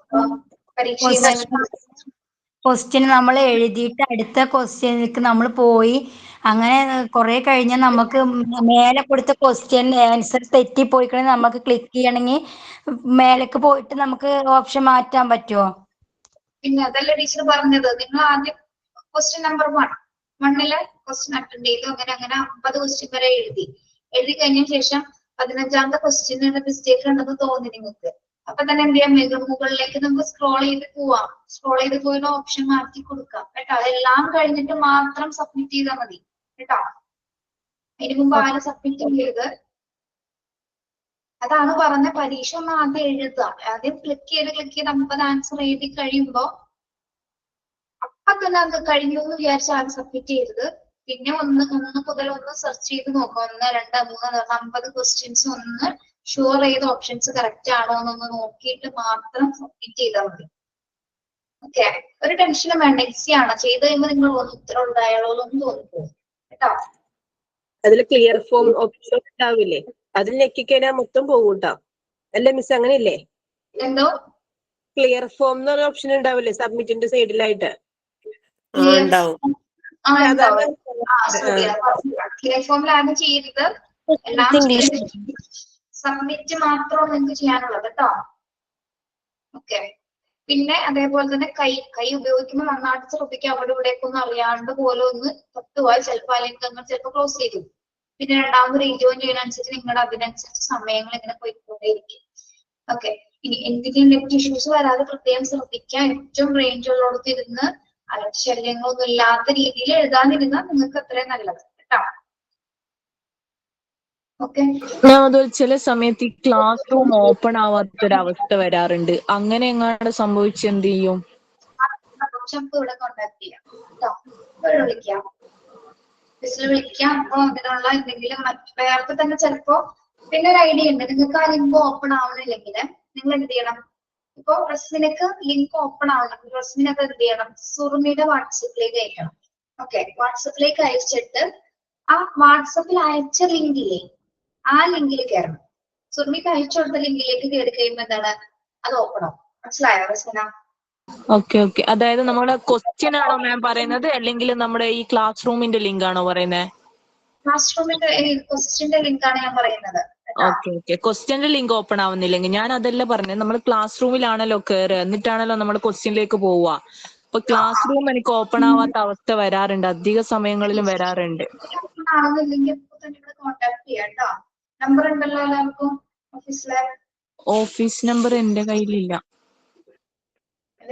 പരീക്ഷയുമായി? ക്വസ്റ്റ്യൻ നമ്മൾ എഴുതിയിട്ട് അടുത്ത ക്വസ്റ്റ്യനിലേക്ക് നമ്മൾ പോയി അങ്ങനെ കുറെ കഴിഞ്ഞാൽ നമുക്ക് മേലെ കൊടുത്ത ക്വസ്റ്റ്യൻ ആൻസർ തെറ്റിപ്പോയി കഴിഞ്ഞാൽ നമുക്ക് ക്ലിക്ക് ചെയ്യണമെങ്കിൽ മേലേക്ക് പോയിട്ട് നമുക്ക് ഓപ്ഷൻ മാറ്റാൻ പറ്റുമോ? പിന്നെ അതല്ല ടീച്ചർ പറഞ്ഞത്, നിങ്ങൾ ആദ്യം ക്വസ്റ്റ്യൻ നമ്പർ 1 ക്വസ്റ്റ്യൻ അറ്റൻഡ് ചെയ്തു. അങ്ങനെ 50 ക്വസ്റ്റ്യൻ വരെ എഴുതി കഴിഞ്ഞ ശേഷം 15ാമത്തെ ക്വസ്റ്റ്യനിന്റെ മിസ്റ്റേക്ക് ഉണ്ടെന്ന് തോന്നി നിങ്ങൾക്ക്. അപ്പൊ തന്നെ എന്ത് ചെയ്യാം, മുകളിലേക്ക് നമുക്ക് സ്ക്രോൾ ചെയ്ത് പോവാം. സ്ക്രോൾ ചെയ്ത് പോയി ഓപ്ഷൻ മാറ്റി കൊടുക്കാം കേട്ടോ. അതെല്ലാം കഴിഞ്ഞിട്ട് മാത്രം സബ്മിറ്റ് ചെയ്താൽ മതി കേട്ടോ. അതിന് മുമ്പ് ആരും സബ്മിറ്റ് ചെയ്ത്, അതാണ് പറഞ്ഞ പരീക്ഷ ഒന്ന് ആദ്യം എഴുതുക. ആദ്യം ക്ലിക്ക് ചെയ്ത് 50 ആൻസർ എഴുതി കഴിയുമ്പോ അപ്പൊ തന്നെ അത് കഴിഞ്ഞു എന്ന് വിചാരിച്ച ആരും സബ്മിറ്റ് ചെയ്തത്. പിന്നെ ഒന്ന് മുതൽ ഒന്ന് സെർച്ച് ചെയ്ത് നോക്കാം. 1, 2, 3, 50 ക്വസ്റ്റ്യൻസ് ഒന്ന് ഷുവർ ചെയ്ത ഓപ്ഷൻസ് കറക്റ്റ് ആണോ എന്നൊന്ന് നോക്കിയിട്ട് മാത്രം സബ്മിറ്റ് ചെയ്താൽ മതി. ഓക്കെ, ഒരു ടെൻഷനും വേണ്ട, ഈസി ആണ്. ചെയ്ത് കഴിയുമ്പോൾ നിങ്ങൾ ഉത്തരം ഉണ്ടായാലോ എന്ന് തോന്നിപ്പോ കേട്ടോ. അതിൽ ക്ലിയർ ഫോം ഓപ്ഷൻ ഉണ്ടാവില്ലേ? അതിൽ ഞെക്കിക്കഴിഞ്ഞാൽ മൊത്തം പോകും കേട്ടോ. അല്ലേ മിസ്, അങ്ങനെയല്ലേ? എന്തോ ക്ലിയർ ഫോം എന്നൊരു ഓപ്ഷൻ ഉണ്ടാവില്ലേ സബ്മിറ്റിന്റെ സൈഡിലായിട്ട്? ക്ലിയർ ഫോമിൽ ആഡ് ചെയ്തത് എല്ലാം സബ്മിറ്റ് മാത്രമാണ് നിങ്ങൾക്ക് ചെയ്യാനുള്ളത് കേട്ടോ. ഓക്കെ, പിന്നെ അതേപോലെ തന്നെ കൈ ഉപയോഗിക്കുമ്പോൾ നന്നായിട്ട് ശ്രദ്ധിക്കുക. അവിടെ ഇവിടേക്ക് ഒന്നും അറിയാണ്ട് പോലെ ഒന്ന് തട്ടുപോയാൽ ചിലപ്പോൾ ആ ലിങ്ക് നിങ്ങൾ ചിലപ്പോൾ ക്ലോസ് ചെയ്തു. പിന്നെ രണ്ടാമത് റീജോയിൻ ചെയ്യുന്നതനുസരിച്ച് നിങ്ങളുടെ അതിനനുസരിച്ച് സമയങ്ങൾ ഇങ്ങനെ പോയിക്കൊണ്ടേയിരിക്കും. ഓക്കെ, ഇനി എന്തെങ്കിലും നെറ്റ് ഇഷ്യൂസ് വരാതെ പ്രത്യേകം ശ്രദ്ധിക്കുക. ഏറ്റവും റേഞ്ച് ഉള്ളിടത്ത് ഇരുന്ന് ശല്യങ്ങളൊന്നും ഇല്ലാത്ത രീതിയിൽ എഴുതാതിരുന്നാൽ നിങ്ങൾക്ക് അത്രയും നല്ലത് കേട്ടോ. ഓക്കെ, അതുപോലെ ചില സമയത്ത് ഈ ക്ലാസ് റൂം ഓപ്പൺ ആവാത്തൊരവസ്ഥ വരാറുണ്ട്. അങ്ങനെ എങ്ങാണ്ട് സംഭവിച്ച് എന്ത് ചെയ്യും? നമുക്ക് ഇവിടെ കോണ്ടാക്ട് ചെയ്യാം കേട്ടോ. വിളിക്കാം, വിളിക്കാം. അപ്പൊ അതിനുള്ള എന്തെങ്കിലും വേറെ തന്നെ ചിലപ്പോ പിന്നെ ഒരു ഐഡിയ ഉണ്ട്. നിങ്ങൾക്ക് ആ ലിങ്ക് ഓപ്പൺ ആവണില്ലെങ്കിൽ നിങ്ങൾ എന്ത് ചെയ്യണം? ഇപ്പൊ റസ്മിനക്ക് ലിങ്ക് ഓപ്പൺ ആവണം. റസ്മിനൊക്കെ എന്ത് ചെയ്യണം? സുറുമിയുടെ വാട്സപ്പിലേക്ക് അയക്കണം. ഓക്കെ, വാട്സപ്പിലേക്ക് അയച്ചിട്ട് ആ വാട്സപ്പിൽ അയച്ച ലിങ്കില്ലേ, ആ ലിങ്കിൽ കയറണം. സുറുമിക്ക് അയച്ചു കൊടുത്ത ലിങ്കിലേക്ക് കയറി കഴിയുമ്പോ എന്താണ്, അത് ഓപ്പൺ ആവും. മനസ്സിലായോ റസ്മിന? ഓക്കെ, അതായത് നമ്മുടെ ക്വസ്റ്റ്യൻ ആണോ മാം പറയുന്നത്, അല്ലെങ്കിൽ നമ്മുടെ ഈ ക്ലാസ് റൂമിന്റെ ലിങ്ക് ആണോ പറയുന്നത്? ക്ലാസ് റൂമിന്റെ ക്വസ്റ്റ്യന്റെ ലിങ്ക് ആണ് ഞാൻ പറയുന്നത്. ഓക്കെ, ക്വസ്റ്റ്യന്റെ ലിങ്ക് ഓപ്പൺ ആവുന്നില്ലെങ്കിൽ ഞാൻ അതല്ല പറഞ്ഞത്. നമ്മൾ ക്ലാസ് റൂമിലാണല്ലോ കയറുക, എന്നിട്ടാണല്ലോ നമ്മൾ ക്വസ്റ്റ്യനിലേക്ക് പോവുക. അപ്പൊ ക്ലാസ് റൂം എനിക്ക് ഓപ്പൺ ആവാത്ത അവസ്ഥ വരാറുണ്ട്, അധിക സമയങ്ങളിലും വരാറുണ്ട്. കോൺടാക്ട് ചെയ്യാം കേട്ടോ. നമ്പർ ഉണ്ടല്ലോ എല്ലാവർക്കും ഓഫീസിലെ? ഓഫീസ് നമ്പർ എന്റെ കയ്യിലില്ല.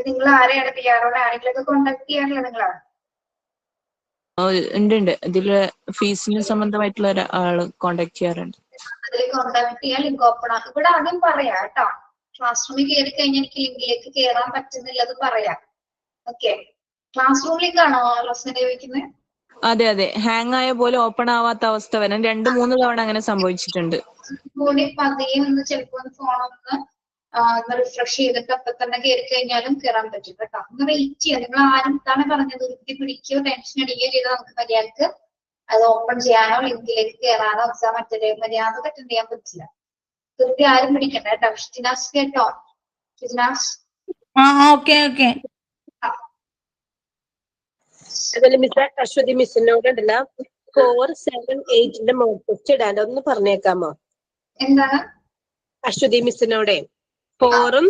നിങ്ങൾ ആരെയാണ് PR-ഓടെ ആരെങ്കിലും കോൺടാക്ട് ചെയ്യാറില്ല നിങ്ങളാണ്? ഉണ്ട് ഇതില് ഫീസിന് സംബന്ധമായിട്ടുള്ള ഒരാള് കോണ്ടാക്ട് ചെയ്യാറുണ്ട്. അതിൽ കോണ്ടാക്ട് ചെയ്യാൻ ലിങ്ക് ഓപ്പൺ ആക്കും. ഇവിടെ ആദ്യം പറയാം കേട്ടോ, ക്ലാസ് റൂമിൽ കയറി കഴിഞ്ഞാൽ എനിക്ക് ലിങ്കിലേക്ക് കയറാൻ പറ്റുന്നില്ലത് പറയാം. ഓക്കെ, ക്ലാസ് റൂം ലിങ്ക് ആണോ റോസിനെ ഉപയോഗിക്കുന്നത്? അതെ അതെ, ഹാങ് ആയ പോലെ ഓപ്പൺ ആവാത്ത അവസ്ഥ വരാൻ 2-3 തവണ അങ്ങനെ സംഭവിച്ചിട്ടുണ്ട്. കൂടി പതിയെ ഒന്ന് ചിലപ്പോൾ ഫോണൊന്ന് റിഫ്രഷ് ചെയ്തിട്ട് അപ്പൊ തന്നെ കയറി കഴിഞ്ഞാലും കയറാൻ പറ്റും കേട്ടോ. ഒന്ന് വെയിറ്റ് ചെയ്യാം. നിങ്ങൾ ആരും ഇതാണ് പറഞ്ഞത്, വൃത്തി പിടിക്കുകയോ ടെൻഷൻ അടിക്കുകയോ ചെയ്താൽ നമുക്ക് മര്യാദക്ക് അത് ഓപ്പൺ ചെയ്യാനോ ലിങ്കിലേക്ക് കയറാനോ എക്സാം മര്യാദ അറ്റൻഡ് ചെയ്യാൻ പറ്റില്ല. വൃത്തി ആരും പിടിക്കണ്ട കേട്ടോ. ഷിനാസ് കേട്ടോ? ഷിനാസ് ഓക്കെ. അതുപോലെ മിസ് അശ്വതി മിസ്സിനോടുണ്ടല്ല 4, 7, 8 മോക്ക് ടെസ്റ്റ് ഇടാൻ ഒന്ന് പറഞ്ഞേക്കാമോ? എന്താണ് അശ്വതി മിസ്സിനോടെ 4,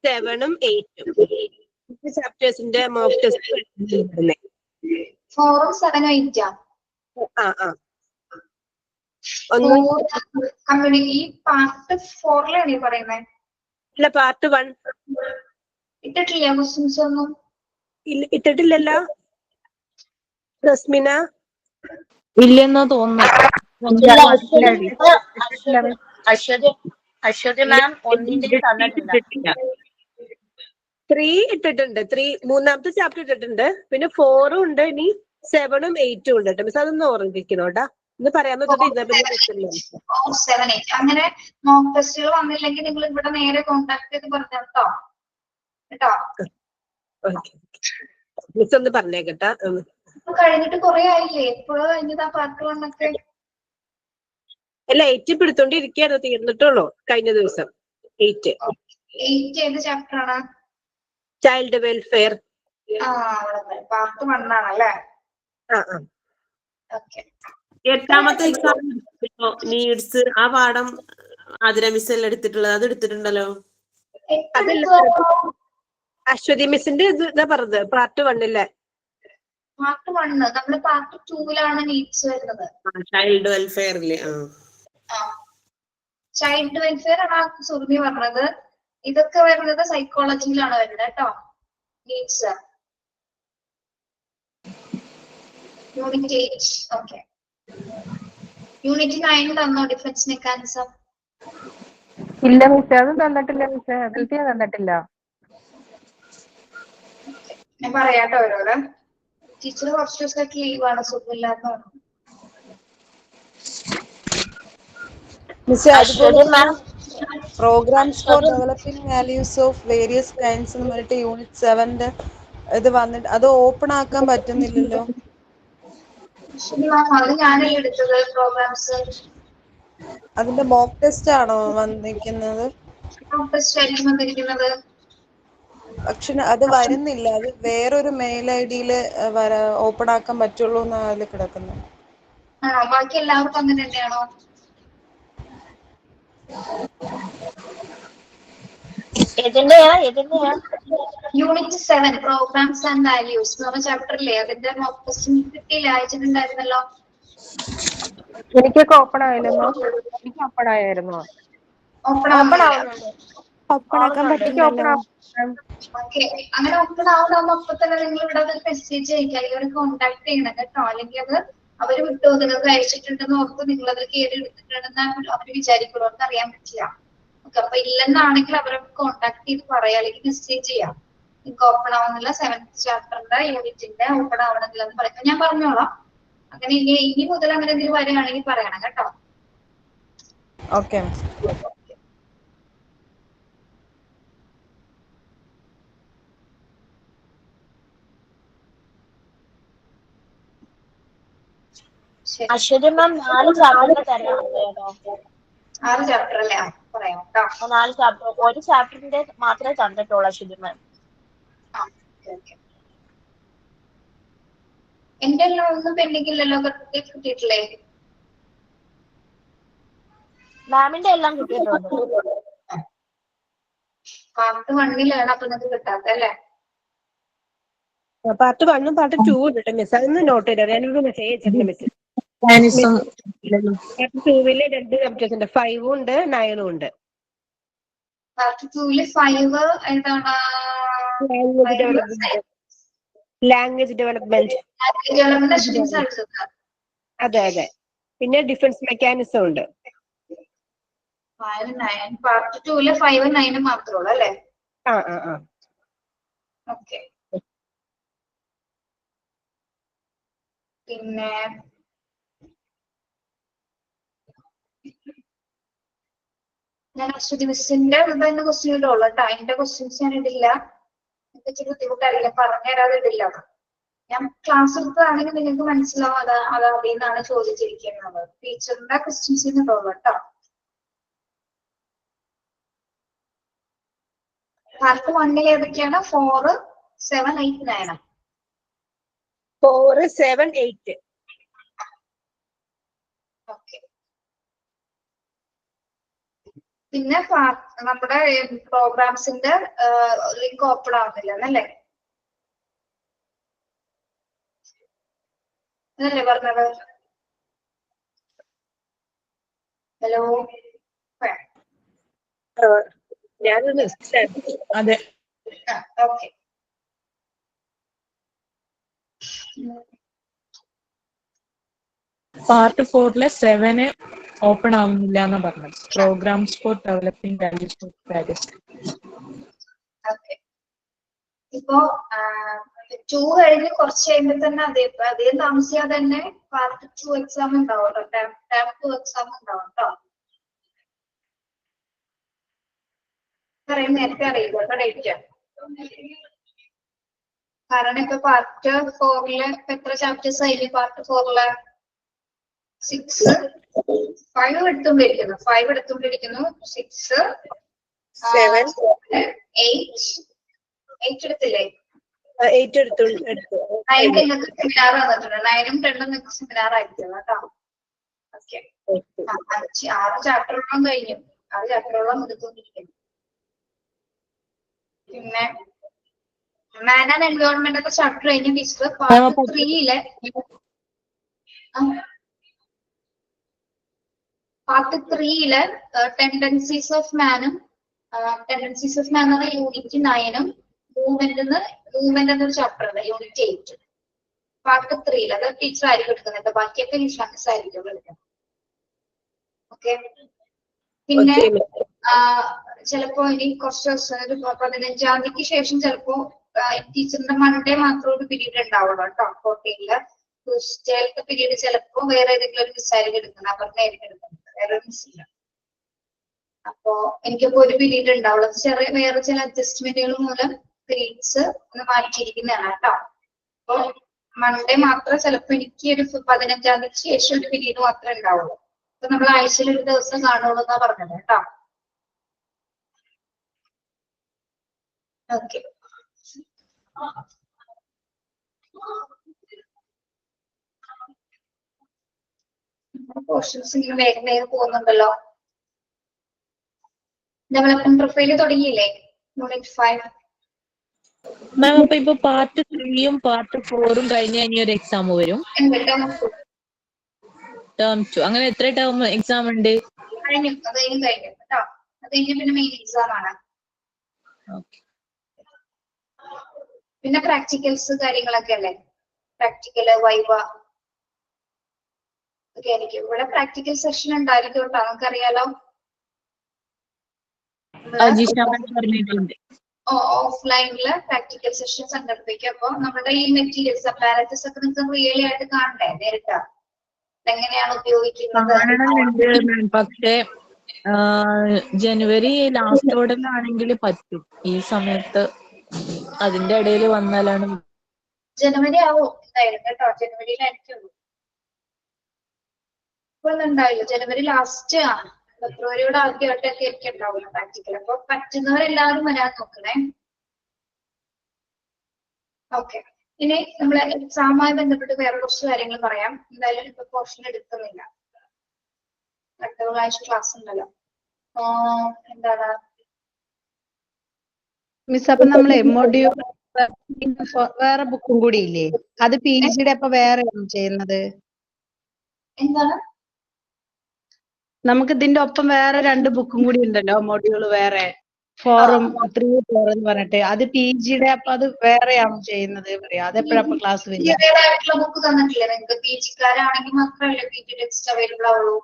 7, 8 ചാപ്റ്റേഴ്സിന്റെ മോക്ക് ടെസ്റ്റ് 4, 7, 8 കമ്മ്യൂണിറ്റി പാർട്ട് 4 പറയുന്നത്? ഇല്ല, പാർട്ട് 1 ഇട്ടിട്ടില്ല ക്വസ്റ്റ്യൻസ് ഒന്നും. ഇട്ടിട്ടില്ലല്ലോ റസ്മിന? ഇല്ലെന്നാ തോന്നുന്നു. അശ്വതി മാം ഒന്നിന്റെ തന്നിട്ടില്ല. 3 ഇട്ടിട്ടുണ്ട്. 3 മൂന്നാമത്തെ ചാപ്റ്റർ ഇട്ടിട്ടുണ്ട്. പിന്നെ 4 ഉണ്ട്, ഇനി 7, 8 ഉണ്ട് കേട്ടോ. മിസ് അതൊന്ന് ഓർമ്മിപ്പിക്കണോട്ടാ. ഇന്ന് പറയാൻ അങ്ങനെ മോക്ക് ടെസ്റ്റുകൾ വന്നില്ലെങ്കിൽ നിങ്ങൾ ഇവിടെ നേരെ കോണ്ടാക്ട് ചെയ്ത് പറഞ്ഞോ കേട്ടോ. മിസ് ഒന്ന് പറഞ്ഞേക്കട്ടാ. കഴിഞ്ഞിട്ട് കുറെ ആയില്ലേ? എപ്പോഴും കഴിഞ്ഞതാ പാർട്ട് 1 ഒക്കെ? അല്ല, 8 പിടുത്തോണ്ടിരിക്കുകയാണോ, തീർന്നിട്ടുള്ളൂ കഴിഞ്ഞ ദിവസം. 8 ഏത് ചാപ്റ്റർ ആണ്? Child welfare. പാർട്ട് 1 ആണല്ലേ? ഓക്കെ. 8ാമത്തെ എക്സാം നീഡ്സ് ആ പാഠം ആതിര മിസ് എല്ലാം എടുത്തിട്ടുള്ളത്, അത് എടുത്തിട്ടുണ്ടല്ലോ. അശ്വതി മിസ്സിന്റെ ഇതാ പറഞ്ഞത് പാർട്ട് 1 പാർട്ട് 1 നമ്മള് പാർട്ട് 2 നീഡ്സ് വരുന്നത്. ചൈൽഡ് വെൽഫെയറില് ചൈൽഡ് വെൽഫെയർ ആണ് സുറുമി പറഞ്ഞത്. ഇതൊക്കെ വരുന്നത് സൈക്കോളജിയിലാണ് വരുന്നത് കേട്ടോ. Needs unit 8. ഓക്കെ, യൂണിറ്റ് 9 തന്നോ ഡിഫൻസ് മെക്കാനിസം? ഇല്ല മിസ്സേ, അത് തന്നിട്ടില്ല മിസ്സേ, കൃത്യം തന്നിട്ടില്ല. ഞാൻ പറയാട്ടോ അവരോട്. ടീച്ചർ കുറച്ച് ദിവസമായിട്ട് ലീവാണ്, സുഖമില്ലാത്തതാണ്. Programmes for developing values of various kinds എന്ന് പറഞ്ഞിട്ട് യൂണിറ്റ് 7 ഇത് വന്നിട്ട് അത് ഓപ്പൺ ആക്കാൻ പറ്റുന്നില്ലല്ലോ. അത് ഞാനല്ലേ എടുത്തത് പ്രോഗ്രാംസ്. അതിന്റെ മോക്ക് ടെസ്റ്റ് ആണോ വന്നിരിക്കുന്നത്? മോക്ക് ടെസ്റ്റ് ആയിരിക്കും വന്നിരിക്കുന്നത്. പക്ഷെ അത് വരുന്നില്ല. അത് വേറൊരു മെയിൽ ഐഡിയിൽ ഓപ്പൺ ആക്കാൻ പറ്റുള്ളൂ എന്നാണ് അതിൽ കിടക്കുന്നത്. ആണോ? ബാക്കി എല്ലാവർക്കും അങ്ങനെ തന്നെയാണോ? യൂണിറ്റ് 7 പ്രോഗ്രാംസ് ആൻഡ് വാല്യൂസ് നമ്മുടെ ചാപ്റ്ററിലെ അതിന്റെ മോക്ക് ടെസ്റ്റ് കിട്ടിയില്ല, അയച്ചിട്ടുണ്ടായിരുന്നല്ലോ. എനിക്കൊക്കെ ഓപ്പൺ ആയില്ലെന്നോ? എനിക്ക് ഓപ്പൺ ആയിരുന്നു. ഓപ്പൺ ആക്കാൻ പറ്റില്ലല്ലോ. ഓക്കെ, അങ്ങനെ ഓപ്പൺ ആവുന്ന അപ്പൊ തന്നെ നിങ്ങൾ ഇവിടെ ഒരു മെസ്സേജ് അയക്കുക, അല്ലെങ്കിൽ ഒരു കോണ്ടാക്ട് ചെയ്യണം കേട്ടോ. അല്ലെങ്കിൽ അത് അവര് വിട്ടു നിങ്ങൾക്ക് അയച്ചിട്ടുണ്ടെന്ന് ഓർത്ത് നിങ്ങൾ അത് കയറി എടുത്തിട്ടുണ്ടെന്ന് അവര് വിചാരിക്കുള്ളൂ, അവർക്ക് അറിയാൻ പറ്റില്ല. ഓക്കെ, അപ്പൊ ഇല്ലെന്നാണെങ്കിൽ അവരെ കോണ്ടാക്ട് ചെയ്ത് പറയാം, അല്ലെങ്കിൽ മെസ്സേജ് ചെയ്യാം. നിങ്ങൾക്ക് ഓപ്പൺ ആവുന്നില്ല, 7th ചാപ്റ്ററിന്റെ യൂണിറ്റിന്റെ ഓപ്പൺ ആവണമെന്നില്ല എന്ന് പറയാം. ഞാൻ പറഞ്ഞോളാം. അങ്ങനെ ഇനി മുതൽ അങ്ങനെ എന്തെങ്കിലും വരികയാണെങ്കിൽ പറയണം കേട്ടോ. ഓക്കെ. അശ്വതി മാം 4 ചാപ്റ്റർ തരാനുണ്ട്. 6 ചാപ്റ്റർ അല്ലേ? പറയാം കേട്ടോ. 4 ചാപ്റ്റർ, ഒരു ചാപ്റ്ററിന്റെ മാത്രമേ തന്നിട്ടുള്ളൂ അശ്വതി മാം. എന്റെ എല്ലാം ഒന്നും പെൻഡിംഗ് ഇല്ലല്ലോ, കിട്ടിയിട്ടില്ലേ? മാമിന്റെ എല്ലാം കിട്ടിയിട്ടുണ്ട്. പാർട്ട് 1 അപ്പൊ നിങ്ങൾക്ക് കിട്ടാത്തല്ലേ? പാർട്ട് 1 പാർട്ട് 2 ഉണ്ട് മിസ്. അതൊന്ന് നോട്ട് ചെയ്തോ. ഞാനൊരു മെസ്സേജ് അയച്ചിട്ടുണ്ട് മിസ്. പാർട്ട് 2 2 ചാപ്റ്റേഴ്സ് ഉണ്ട്, 5 ഉണ്ട്, 9 ഉണ്ട്. പാർട്ട് 2 5 ഏതാണ്? Language development. അതെ അതെ. പിന്നെ ഡിഫൻസ് മെക്കാനിസം ഉണ്ട്. 5, 9 പാർട്ട് 2 5 9 മാത്രമേ ഉള്ളൂ അല്ലേ? ഓക്കെ. പിന്നെ ഞാൻ അശ്വതി മിസ്സിന്റെ തന്നെ ക്വസ്റ്റ്യൻ ഇടുള്ളൂ കേട്ടോ. അതിന്റെ ക്വസ്റ്റ്യൻസ് ഞാൻ ഇടില്ല. ഇച്ചിരി ബുദ്ധിമുട്ടറിയില്ല, പറഞ്ഞുതരാതെ ഇടില്ല. ഞാൻ ക്ലാസ് എടുത്തതാണെങ്കിൽ നിങ്ങൾക്ക് മനസ്സിലാവും അത് അതിൽ നിന്നാണ് ചോദിച്ചിരിക്കുന്നത്. ടീച്ചറിന്റെ ക്വസ്റ്റ്യൻസ് ഇടുള്ളൂ കേട്ടോ. പാർട്ട് 1 ഏതൊക്കെയാണ്? 4, 7, 8, 9. 4, 7, 8. ഓക്കെ. പിന്നെ നമ്മുടെ പ്രോഗ്രാംസിന്റെ ലിങ്ക് ഓപ്പൺ ആവുന്നില്ല എന്നല്ലേ? അതല്ലേ പറഞ്ഞത്? ഹലോ, ഞാനൊന്ന് അതെ. ഓക്കെ. പാർട്ട് 4 7 ഓപ്പൺ ആവുന്നില്ല എന്നാ പറഞ്ഞത്. Programs for developing values for statistics. Okay. ഇപ്പോ 2 കഴിഞ്ഞ് കുറച്ച് കഴിയുമ്പോൾ തന്നെ അധികം താമസിയാതെ തന്നെ പാർട്ട് 2 എക്സാം ഉണ്ടാവും കേട്ടോ. ടേം 2 എക്സാം ഉണ്ടാവും കേട്ടോ. നേരത്തെ അറിയില്ല കേട്ടോ ഡേറ്റ്. കാരണം ഇപ്പൊ പാർട്ട് 4 എത്ര ചാപ്റ്റേഴ്സ് ആയില്ലേ? പാർട്ട് 4 6, 5 എടുത്തുകൊണ്ടിരിക്കുന്നു. 6, 7, 8 എടുത്തില്ലേ? 8 എടുത്തു. 9 നിങ്ങൾക്ക് സെമിനാർ വന്നിട്ടുണ്ട്. 9ഉം 10ഉം നിങ്ങൾക്ക് സെമിനാർ ആയിരിക്കും കേട്ടോ. ഓക്കെ. 6 ചാപ്റ്ററോളം കഴിഞ്ഞു. 6 ചാപ്റ്ററോളം എടുത്തുകൊണ്ടിരിക്കുന്നു. പിന്നെ മാൻ ആൻഡ് എൻവയോൺമെന്റ് ഒക്കെ ചാപ്റ്റർ കഴിഞ്ഞ teacher part 3 part 3 tendencies of മാനും യൂണിറ്റ് 9ഉം മൂവ്മെന്റ് എന്നൊരു ചാപ്റ്റർ ഉണ്ട് യൂണിറ്റ് 8 പാർട്ട് 3 അത് ടീച്ചർ ആയിരിക്കും എടുക്കുന്നത്. ബാക്കിയൊക്കെ ഇൻഷുറൻസ് ആയിരിക്കും എടുക്കുന്നത്. ഓക്കെ. പിന്നെ ചിലപ്പോ ഇനി കുറച്ച് ദിവസം ഒരു 15-ാം തീയതിക്ക് ശേഷം ചിലപ്പോ ടീച്ചറിന്റെ മൺഡേ മാത്രം ഒരു പീരീഡ് ഉണ്ടാവുള്ളൂ കേട്ടോ. 14 ട്യൂസ്ഡേയിലത്തെ പീരീഡ് ചിലപ്പോ വേറെ ഏതെങ്കിലും ഒരു മിസ്സായിരിക്കും എടുക്കുന്നത്. അവരുടെയായിരിക്കും എടുക്കുന്നത്, വേറെ ഒരു മിസ്സില്ല. അപ്പോ എനിക്കിപ്പോ ഒരു പീരീഡ് ഉണ്ടാവുള്ളൂ. വേറെ ചില അഡ്ജസ്റ്റ്മെന്റുകൾ മൂലം പീരീഡ്സ് ഒന്ന് മാറ്റിയിരിക്കുന്നതാണ് കേട്ടോ. അപ്പൊ മൺഡേ മാത്രം ചിലപ്പോ എനിക്ക് ഒരു 15-ാം തീയതിക്ക് ശേഷം ഒരു പീരീഡ് മാത്രമേ ഉണ്ടാവുള്ളൂ. അപ്പൊ നമ്മൾ ആഴ്ചയിൽ ഒരു ദിവസം കാണുള്ളൂ എന്നാ പറഞ്ഞത് കേട്ടോ. ഓക്കെ. പോർഷൻസ് ഇങ്ങനെ വേഗം വേഗം പോകുന്നുണ്ടല്ലോ. ഡെവലപ്മെന്റ് പ്രൊഫൈല് തുടങ്ങിയില്ലേ? യൂണിറ്റ് 5. മാം അപ്പൊ ഇപ്പൊ പാർട്ട് 3ഉം പാർട്ട് 4ഉം കഴിഞ്ഞ ഇനി ഒരു എക്സാം വരും. ടേം 2 അങ്ങനെ എത്ര ടേം എക്സാം ഉണ്ട്? കഴിഞ്ഞു. അത് കഴിഞ്ഞു കേട്ടോ. അത് കഴിഞ്ഞ പിന്നെ മെയിൻ എക്സാം ആണ്. പിന്നെ പ്രാക്ടിക്കൽസ് കാര്യങ്ങളൊക്കെ അല്ലേ? പ്രാക്ടിക്കല് വൈവ ഒക്കെ ആയിരിക്കും. ഇവിടെ പ്രാക്ടിക്കൽ സെഷൻ ഉണ്ടായിരിക്കും കേട്ടോ. നമുക്കറിയാലോ ഓഫ്ലൈനില് പ്രാക്ടിക്കൽ സെഷൻ സംഘടിപ്പിക്കും. അപ്പൊ നമ്മുടെ ഈ മെറ്റീരിയൽസ് അപ്പാരറ്റസ് ഒക്കെ നിങ്ങൾക്ക് റിയലി ആയിട്ട് കാണണ്ടേ നേരിട്ട് എങ്ങനെയാണ് ഉപയോഗിക്കുന്നത്? പക്ഷേ ജനുവരി ലാസ്റ്റോടെയാണെങ്കിൽ പറ്റും. ഈ സമയത്ത് അതിന്റെ ഇടയിൽ വന്നാലാണ്. ജനുവരി ആവും എന്തായാലും കേട്ടോ. ജനുവരിയിലായിരിക്കുള്ളൂ. ഇപ്പൊ ഉണ്ടാവില്ല. ജനുവരി ലാസ്റ്റ് ആണ്. ഫെബ്രുവരിയുടെ ആദ്യമായിട്ടൊക്കെ ആയിരിക്കും ഉണ്ടാവില്ല പ്രാക്ടിക്കൽ. അപ്പൊ പറ്റുന്നവരെല്ലാവരും വരാൻ നോക്കണേ. ഓക്കെ. ഇനി നമ്മള് എക്സാമുമായി ബന്ധപ്പെട്ട് വേറെ കുറച്ച് കാര്യങ്ങൾ പറയാം. എന്തായാലും ഇപ്പൊ പോർഷൻ എടുക്കുന്നില്ല. അടുത്ത ആഴ്ച ക്ലാസ് ഉണ്ടല്ലോ. എന്താണ് മിസ്, അപ്പൊ നമ്മളെ മൊഡ്യൂൾ വേറെ ബുക്കും കൂടി ഇല്ലേ? അത് PGയുടെ അപ്പൊ വേറെയാണ് ചെയ്യുന്നത്? എന്താണ്? നമുക്ക് ഇതിന്റെ ഒപ്പം വേറെ 2 ബുക്കും കൂടി ഉണ്ടല്ലോ, മൊഡ്യൂൾ വേറെ. ഫോറും 3, 4 എന്ന് പറഞ്ഞിട്ട് അത് PGയുടെ അപ്പൊ അത് വേറെയാണോ ചെയ്യുന്നത് പറയാ അതെപ്പോഴാ ക്ലാസ് വരിക? PGയുടേതായിട്ടുള്ള ബുക്ക് തന്നിട്ടില്ലേ നിങ്ങൾക്ക്? PGക്കാരാണെങ്കിൽ മാത്രമല്ലേ PG ടെക്സ്റ്റ് അവൈലബിൾ ആവുള്ളൂ.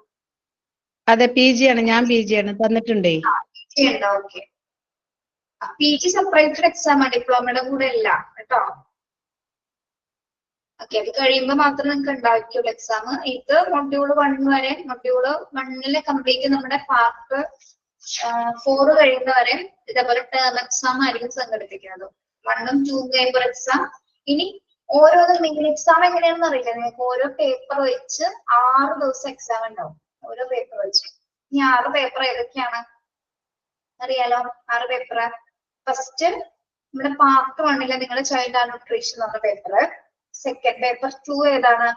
അതെ PG ആണ്, ഞാൻ PG ആണ്, തന്നിട്ടുണ്ടേ. PG ഉണ്ടോ? ഓക്കെ. PG സെപ്പറേറ്റഡ് എക്സാം ആണ്, ഡിപ്ലോമയുടെ കൂടെ അല്ല കേട്ടോ. ഓക്കെ, അത് കഴിയുമ്പോൾ മാത്രമേ നിങ്ങൾക്ക് ഉണ്ടായിരിക്കുള്ളൂ എക്സാം. ഇത് മൊഡ്യൂൾ 1 വരെ, മൊഡ്യൂൾ 1 കംപ്ലീറ്റ് നമ്മുടെ പാർട്ട് 4 കഴിയുന്നവരെ ഇതേപോലെ ടേം എക്സാം ആയിരിക്കും സംഘടിപ്പിക്കുന്നത്. 1ഉം 2ഉം പേപ്പർ എക്സാം. ഇനി ഓരോന്നും നിങ്ങൾ എക്സാം എങ്ങനെയാണെന്ന് അറിയില്ല, നിങ്ങൾക്ക് ഓരോ പേപ്പർ വെച്ച് 6 ദിവസം എക്സാം ഉണ്ടാവും, ഓരോ പേപ്പർ വെച്ച്. ഇനി 6 പേപ്പർ ഏതൊക്കെയാണ് അറിയാലോ? 6 പേപ്പർ. ഫസ്റ്റ് നമ്മുടെ പാർട്ട് 1 നിങ്ങളുടെ ചൈൽഡ് ആൻഡ് ന്യൂട്രീഷൻ എന്ന പേപ്പർ. സെക്കൻഡ് പേപ്പർ 2 ഏതാണ്?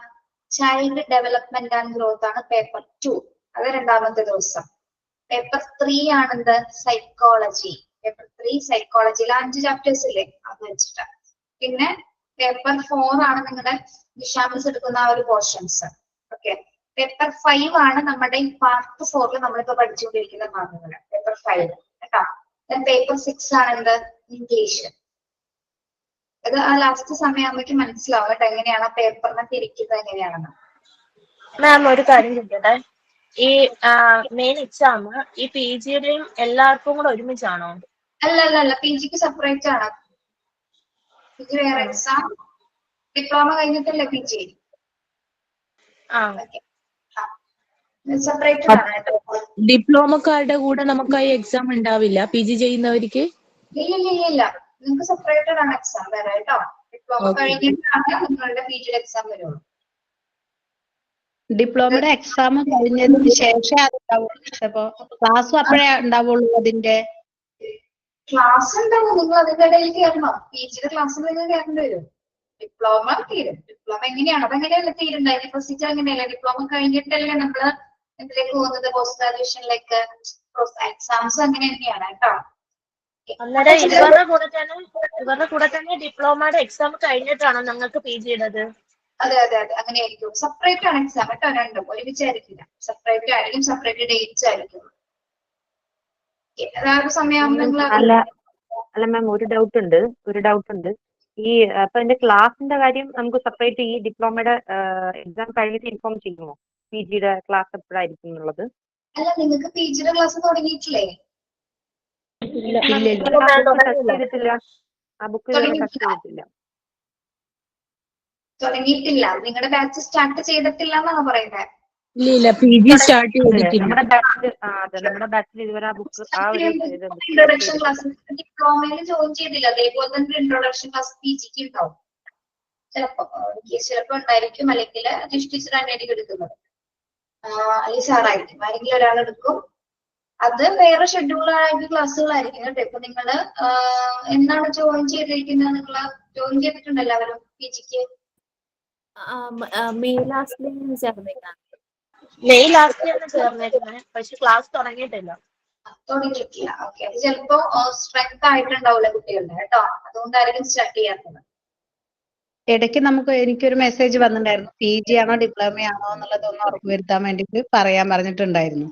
ചൈൽഡ് ഡെവലപ്മെന്റ് ആൻഡ് ഗ്രോത്ത് ആണ് പേപ്പർ 2, അത് 2ാമത്തെ ദിവസം. പേപ്പർ 3 ആണെന്ത്? സൈക്കോളജി. പേപ്പർ 3 സൈക്കോളജിയിൽ 5 ചാപ്റ്റേഴ്സ് ഇല്ലേ, അത് വെച്ചിട്ട്. പിന്നെ പേപ്പർ 4 ആണ് നിങ്ങളുടെ വിഷാംസ് എടുക്കുന്ന ആ ഒരു പോർഷൻസ്. ഓക്കെ. പേപ്പർ 5 ആണ് നമ്മുടെ ഈ പാർട്ട് 4 നമ്മളിപ്പോ പഠിച്ചുകൊണ്ടിരിക്കുന്ന ഭാഗങ്ങൾ. പേപ്പർ 5 കേട്ടോ. പേപ്പർ 6 ആണ് എന്ത്? ഇംഗ്ലീഷ്. അത് ആ ലാസ്റ്റ് സമയമാകുമ്പോഴേക്കും മനസ്സിലാവും കേട്ടോ എങ്ങനെയാണ് ആ പേപ്പറിനെ തിരിക്കുന്നത് എങ്ങനെയാണെന്ന്. മാം ഒരു കാര്യം ചോദിക്കട്ടെ, ഈ മെയിൻ എക്സാം ഈ PGയുടെയും എല്ലാവർക്കും കൂടെ ഒരുമിച്ചാണോ? അല്ല, PGക്ക് സെപ്പറേറ്റ് ആണ്. PG വേറെ എക്സാം. ഡിപ്ലോമ കഴിഞ്ഞിട്ടല്ലേ PG? സെപ്പറേറ്റഡ് ആണ് കേട്ടോ. ഡിപ്ലോമക്കാരുടെ കൂടെ നമുക്ക് ഈ എക്സാം ഉണ്ടാവില്ല PG ചെയ്യുന്നവർക്ക്? ഇല്ല, നിങ്ങൾക്ക് സെപ്പറേറ്റഡ് ആണ് എക്സാം വേറെ കേട്ടോ. ഡിപ്ലോമ കഴിഞ്ഞിട്ടാണ് നിങ്ങളുടെ PGയുടെ എക്സാം വരുള്ളൂ. ഡിപ്ലോമയുടെ എക്സാം കഴിഞ്ഞതിന് ശേഷം അത് ഉണ്ടാവുള്ളൂ. അപ്പൊ ക്ലാസ്സും അപ്പോഴേ ഉണ്ടാവുള്ളൂ അതിന്റെ? ക്ലാസ് ഉണ്ടാവും, നിങ്ങൾ അതിന്റെ ഇടയിൽ കയറണം. PGയുടെ ക്ലാസ്സിൽ നിങ്ങൾ കയറേണ്ടി വരും. ഡിപ്ലോമ തീരും. ഡിപ്ലോമ എങ്ങനെയാണ് അതങ്ങനെയല്ല തീരുന്നത്, അതിന്റെ പ്രൊസീജിയർ അങ്ങനെയല്ല. ഡിപ്ലോമ കഴിഞ്ഞിട്ടല്ലേ നമ്മള് എന്തിലേക്ക് പോകുന്നത്? പോസ്റ്റ് ഗ്രാജുവേഷനിലേക്ക്. എക്സാംസ് അങ്ങനെ തന്നെയാണ് കേട്ടോ. അന്നേരം ഇവരുടെ കൂടെ തന്നെ ഡിപ്ലോമയുടെ എക്സാം കഴിഞ്ഞിട്ടാണോ നിങ്ങൾക്ക് PGയുടേത്? അതെ, അങ്ങനെയായിരിക്കും. സെപ്പറേറ്റ് ആണ് എക്സാം കേട്ടോ, രണ്ടും ഒരുമിച്ചായിരിക്കില്ല. സെപ്പറേറ്റ് ആയിരിക്കും, സെപ്പറേറ്റ് ഡേറ്റ്സ് ആയിരിക്കും. അതായത് സമയമാകുമ്പോൾ നിങ്ങൾ അല്ല മാം, ഒരു ഡൗട്ട് ഉണ്ട്. ഈ അപ്പൊ എന്റെ ക്ലാസിന്റെ കാര്യം നമുക്ക് സെപ്പറേറ്റ് ഈ ഡിപ്ലോമയുടെ എക്സാം കഴിഞ്ഞിട്ട് ഇൻഫോം ചെയ്യുമോ? PGയുടെ ക്ലാസ് എപ്പോഴായിരിക്കും എന്നുള്ളത്? അല്ല, നിങ്ങൾക്ക് PGയുടെ ക്ലാസ് തുടങ്ങിയിട്ടില്ലേ? ആ ബുക്ക് ചെയ്തിട്ടില്ല. തുടങ്ങിയിട്ടില്ല. നിങ്ങളുടെ ബാച്ച് സ്റ്റാർട്ട് ചെയ്തിട്ടില്ല എന്നാണ് പറയുന്നത്. ഇല്ല, PG സ്റ്റാർട്ട് ചെയ്തിട്ടില്ല. നമ്മുടെ ബാച്ചിൽ ഇതുവരെ ആ ബുക്ക് ഇൻട്രൊഡക്ഷൻ ക്ലാസ് ഡിപ്ലോമയിൽ ജോയിൻ ചെയ്തില്ല, അതേപോലെ തന്നെ ഇൻട്രൊഡക്ഷൻ ക്ലാസ് PGക്ക് ഉണ്ടാവും. ചിലപ്പോ ഉണ്ടായിരിക്കും, അല്ലെങ്കിൽ ടീച്ചർ തന്നെയായിരിക്കും എടുക്കുന്നത്, അല്ലെങ്കിൽ സാറായിരിക്കും, ആരെങ്കിലും ഒരാൾ എടുക്കും. അത് വേറെ ഷെഡ്യൂളായിട്ട് ക്ലാസ്സുകളായിരിക്കും കേട്ടോ. ഇപ്പൊ നിങ്ങള് എന്നാണ് ജോയിൻ ചെയ്തിരിക്കുന്നത്? നിങ്ങൾ ജോയിൻ ചെയ്തിട്ടുണ്ട് എല്ലാവരും PGക്ക്? മെയ് ലാസ്റ്റിലാണ് ചേർന്നേക്കുന്നത്, പക്ഷെ ക്ലാസ് തുടങ്ങിയിട്ടില്ല. ഓക്കെ. അത് ചിലപ്പോ സ്ട്രെങ്ത് ആയിട്ടുണ്ടാവില്ല കുട്ടികളുടെ കേട്ടോ, അതുകൊണ്ടായിരിക്കും സ്റ്റാർട്ട് ചെയ്യാത്തത്. ഇടയ്ക്ക് എനിക്കൊരു മെസ്സേജ് വന്നിട്ടുണ്ടായിരുന്നു, PG ആണോ ഡിപ്ലോമ ആണോ എന്നുള്ളത് ഒന്ന് ഉറപ്പുവരുത്താൻ വേണ്ടിട്ട് പറയാൻ പറഞ്ഞിട്ടുണ്ടായിരുന്നു.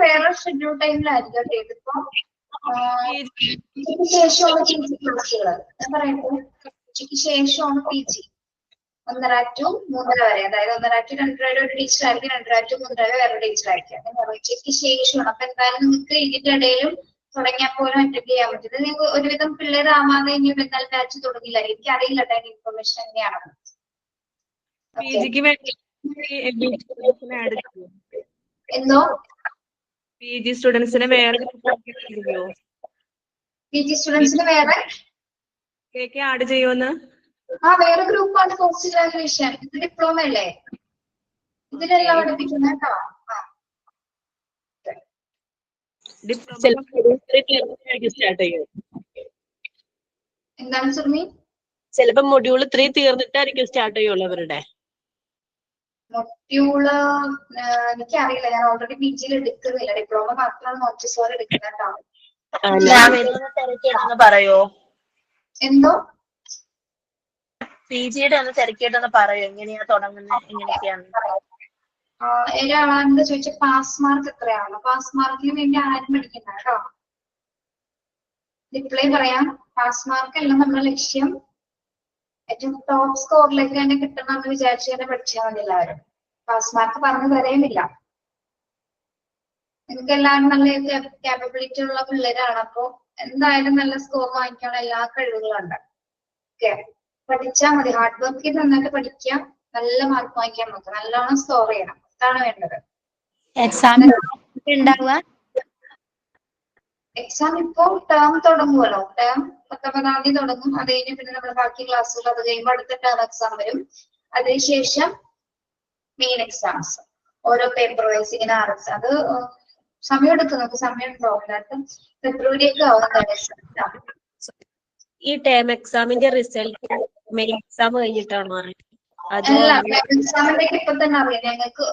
വേറെ ഷെഡ്യൂൾ ടൈമിലായിരിക്കും കേട്ടോ. ഇതിപ്പോ ശേഷമാണ് PG ക്ലാസ്സുകൾ. ഞാൻ പറയട്ടെ, ഉച്ചയ്ക്ക് ശേഷമാണ് PG 1:30 to 3:30 വരെ. അതായത് 1:30 to 2:30 ഒരു ടീച്ചറായിരിക്കും, 2:30 to 3:30 വേറെ ടീച്ചറായിരിക്കും. അങ്ങനെ ഉച്ചയ്ക്ക് ശേഷമാണ്. അപ്പൊ എന്തായാലും നിങ്ങൾക്ക് ഇതിന്റെ ഇടയിലും തുടങ്ങിയാൽ പോലും അറ്റൻഡ് ചെയ്യാൻ പറ്റും. നിങ്ങൾക്ക് ഒരുവിധം പിള്ളേരാവാതെ ഇനി എന്തായാലും ബാച്ച് തുടങ്ങില്ല. എനിക്ക് അറിയില്ല അതിന്റെ ഇൻഫർമേഷൻ എങ്ങനെയാണെന്ന്. എന്തോ PG സ്റ്റുഡൻസിനെ വേറെ PG സ്റ്റുഡൻസിന് വേറെ ആഡ് ചെയ്യുമെന്ന്? വേറെ ഗ്രൂപ്പാണ് പോസ്റ്റ് ഗ്രാജുവേഷൻ. ഇത് ഡിപ്ലോമ അല്ലേ, ഇതിലെല്ലാം പഠിപ്പിക്കുന്നത് കേട്ടോ. എന്താണ് സുർമി? ചിലപ്പോ മൊഡ്യൂൾ 3 തീർന്നിട്ടായിരിക്കും സ്റ്റാർട്ട് ചെയ്യുള്ളൂ അവരുടെ മൊഡ്യൂള്. എനിക്കറിയില്ല, ഞാൻ ഓൾറെഡി PGയിൽ എടുക്കുന്നില്ല, ഡിപ്ലോമ മാത്രമാണ് മോണ്ടിസോറി എടുക്കുന്നത് കേട്ടോ. പറയോ എന്തോ PGയുടെ ഒന്ന് തിരക്കിയിട്ടൊന്ന് പറയോ, എങ്ങനെയാ തുടങ്ങുന്നത്, എങ്ങനെയൊക്കെയാണ്? ഒരാളാണ്ട് ചോദിച്ച പാസ് മാർക്ക് എത്രയാണ്? പാസ് മാർക്കിന് വേണ്ടി ആരും പഠിക്കണ്ട കേട്ടോ. ഡിപ്ലൈ പറയാം, പാസ് മാർക്ക് അല്ല നമ്മുടെ ലക്ഷ്യം. ഏറ്റവും ടോപ്പ് സ്കോറിലേക്ക് തന്നെ കിട്ടണം എന്ന് വിചാരിച്ചു തന്നെ പഠിച്ചാൽ മതി എല്ലാവരും. പാസ് മാർക്ക് പറഞ്ഞു തരേമില്ല. നിങ്ങൾക്ക് എല്ലാവരും നല്ല ക്യാപ്പബിലിറ്റി ഉള്ള പിള്ളേരാണ്. അപ്പൊ എന്തായാലും നല്ല സ്കോർ വാങ്ങിക്കാനുള്ള എല്ലാ കഴിവുകളുണ്ട്. ഓക്കെ, പഠിച്ചാൽ മതി. ഹാർഡ് വർക്ക് ചെയ്ത് നന്നായിട്ട് പഠിക്കാം, നല്ല മാർക്ക് വാങ്ങിക്കാൻ നോക്കാം, നല്ലോണം സ്കോർ ചെയ്യണം. അതാണ് വേണ്ടത്. എക്സാം ഉണ്ടാവുക? എക്സാം ഇപ്പോ ടേം തുടങ്ങുമല്ലോ. ടേം 19-ാം തീയതി തുടങ്ങും. അത് കഴിഞ്ഞ് പിന്നെ നമ്മുടെ ബാക്കി ക്ലാസ്സുകൾ, അത് കഴിയുമ്പോൾ അടുത്ത ടേം എക്സാം വരും. അതിനുശേഷം മെയിൻ എക്സാംസ്, ഓരോ പേപ്പർ വൈസ് ഇങ്ങനെ ആർട്സ്. അത് സമയം എടുക്കും, നമുക്ക് സമയം ഉണ്ടാവും. ഫെബ്രുവരി ഒക്കെ ആവുന്നതാണ് എക്സാം. ഈ ടേം എക്സാമിന്റെ റിസൾട്ട് മെയിൻ എക്സാം കഴിഞ്ഞിട്ടാണോ അറിയുന്നത്? അല്ല, എക്സാമിന്റെ ഇപ്പൊ തന്നെ അറിയാം. ഞങ്ങൾക്ക്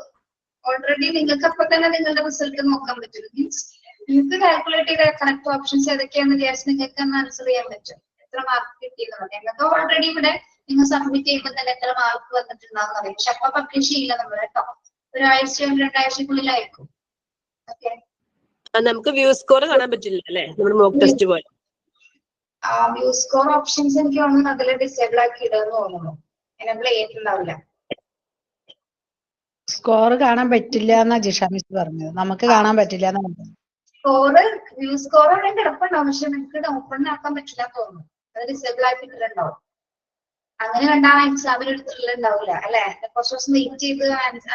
ഓൾറെഡി നിങ്ങൾക്ക് അപ്പൊ തന്നെ നിങ്ങളുടെ റിസൾട്ട് നോക്കാൻ പറ്റും. മീൻസ് നിങ്ങൾക്ക് കാൽക്കുലേറ്റ് ചെയ്ത കറക്റ്റ് ഓപ്ഷൻസ് ഏതൊക്കെയാണെന്ന് വിചാരിച്ച് നിങ്ങൾക്ക് തന്നെ ആൻസർ ചെയ്യാൻ പറ്റും. എത്ര മാർക്ക് കിട്ടിയെന്നുള്ളത് ഞങ്ങൾക്ക് ഓൾറെഡി ഇവിടെ നിങ്ങൾ സബ്മിറ്റ് ചെയ്യുമ്പോൾ തന്നെ എത്ര മാർക്ക് വന്നിട്ടുണ്ടാവും അറിയാം. പക്ഷെ അപ്പൊ പബ്ലിഷ് ചെയ്യില്ല നമ്മൾ കേട്ടോ. ഒരാഴ്ചയോ 2 ആഴ്ചക്കുള്ളിലായിരിക്കും. ഓക്കെ, നമുക്ക് വ്യൂ സ്കോർ കാണാൻ പറ്റില്ല അല്ലെ, നമ്മുടെ മോക്ക് ടെസ്റ്റ് പോലെ? വ്യൂ സ്കോർ ഓപ്ഷൻസ് എനിക്ക് തോന്നുന്നു അതിൽ ഡിസേബിൾ ആക്കി ഇടുമെന്ന് തോന്നുന്നു. എനേബിൾ ചെയ്തിട്ടുണ്ടാവില്ല. സ്കോർ കാണാൻ പറ്റില്ല എന്നാ ജിഷ മിസ് പറഞ്ഞത്. നമുക്ക് കാണാൻ പറ്റില്ല എന്നാ പറഞ്ഞത്. സ്കോറ് വ്യൂ സ്കോർ അവിടെ കിടപ്പുണ്ടാവും, പക്ഷെ നിങ്ങൾക്ക് ഓപ്പൺ ആക്കാൻ പറ്റില്ല തോന്നുന്നു. അത് ഡിസേബിൾ ആക്കിയിട്ടുണ്ടാവും. അങ്ങനെ കണ്ടാൽ എക്സാമിൽ എടുത്തിട്ടുണ്ടാവില്ല അല്ലെ. കുറച്ച് ദിവസം വെയിറ്റ് ചെയ്ത്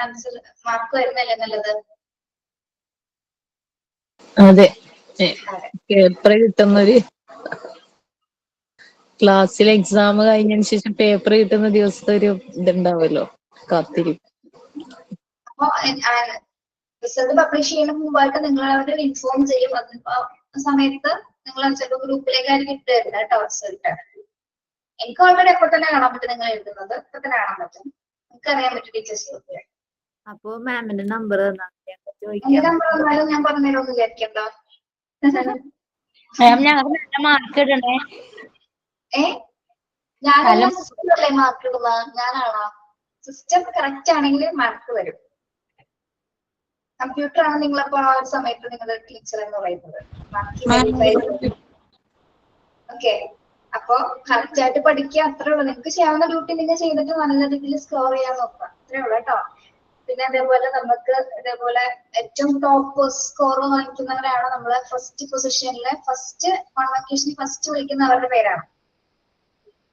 ആൻസർ മാർക്ക് വരുന്നല്ലേ നല്ലത്. അതെ, പേപ്പർ കിട്ടുന്നൊരു ക്ലാസ്സിൽ എക്സാം കഴിഞ്ഞതിന് ശേഷം പേപ്പർ കിട്ടുന്ന ദിവസത്തെ ഒരു ഇതുണ്ടാവുമല്ലോ, കാത്തിരിക്കും. അപ്പൊ റിസൾട്ട് പബ്ലിഷ് ചെയ്യുന്ന മുമ്പായിട്ട് നിങ്ങൾ അവരെ ഇൻഫോം ചെയ്യും. ആ സമയത്ത് നിങ്ങൾ ചിലപ്പോൾ ഗ്രൂപ്പിലേക്കായിരിക്കും ഇട്ടുതരുന്നത് കേട്ടോ റിസൾട്ട്. എനിക്ക് ഓൾറെഡി എപ്പോൾ തന്നെ കാണാൻ പറ്റും, നിങ്ങൾ എഴുതുന്നത് ഇപ്പൊ തന്നെ കാണാൻ പറ്റും. നിങ്ങൾക്ക് അറിയാൻ പറ്റും ടീച്ചേഴ്സ് ഗ്രൂപ്പിൽ. അപ്പൊ മാമിന്റെ നമ്പർ എന്റെ നമ്പർ വന്നാലും ഞാൻ പറഞ്ഞുതരുമെന്ന് വിചാരിക്കണ്ട. മാം ഞങ്ങൾക്ക് നല്ല മാർക്ക് ഇടണേ. ഞാനല്ല, സിസ്റ്റം അല്ലേ മാർക്ക് ഇടുന്നത്? ഞാനാണോ? സിസ്റ്റം കറക്റ്റ് ആണെങ്കിൽ മാർക്ക് വരും. കമ്പ്യൂട്ടർ ആണ് നിങ്ങളപ്പോ ആ ഒരു സമയത്ത് നിങ്ങളുടെ ടീച്ചർ എന്ന് പറയുന്നത്. ഓക്കെ, അപ്പൊ കറക്റ്റ് ആയിട്ട് പഠിക്കുക, അത്രേ ഉള്ളൂ. നിങ്ങൾക്ക് ചെയ്യാവുന്ന ഡ്യൂട്ടി നിങ്ങൾ ചെയ്തിട്ട് നല്ല രീതിയിൽ സ്കോർ ചെയ്യാൻ നോക്കുക, അത്രേ ഉള്ളൂ കേട്ടോ. പിന്നെ അതേപോലെ നമുക്ക് ഇതേപോലെ ഏറ്റവും ടോപ്പ് സ്കോർ വാങ്ങിക്കുന്നവരാണ് നമ്മള് ഫസ്റ്റ് പൊസിഷനിലെ ഫസ്റ്റ് കോൺവക്കേഷനിൽ ഫസ്റ്റ് വിളിക്കുന്നവരുടെ പേരാണ്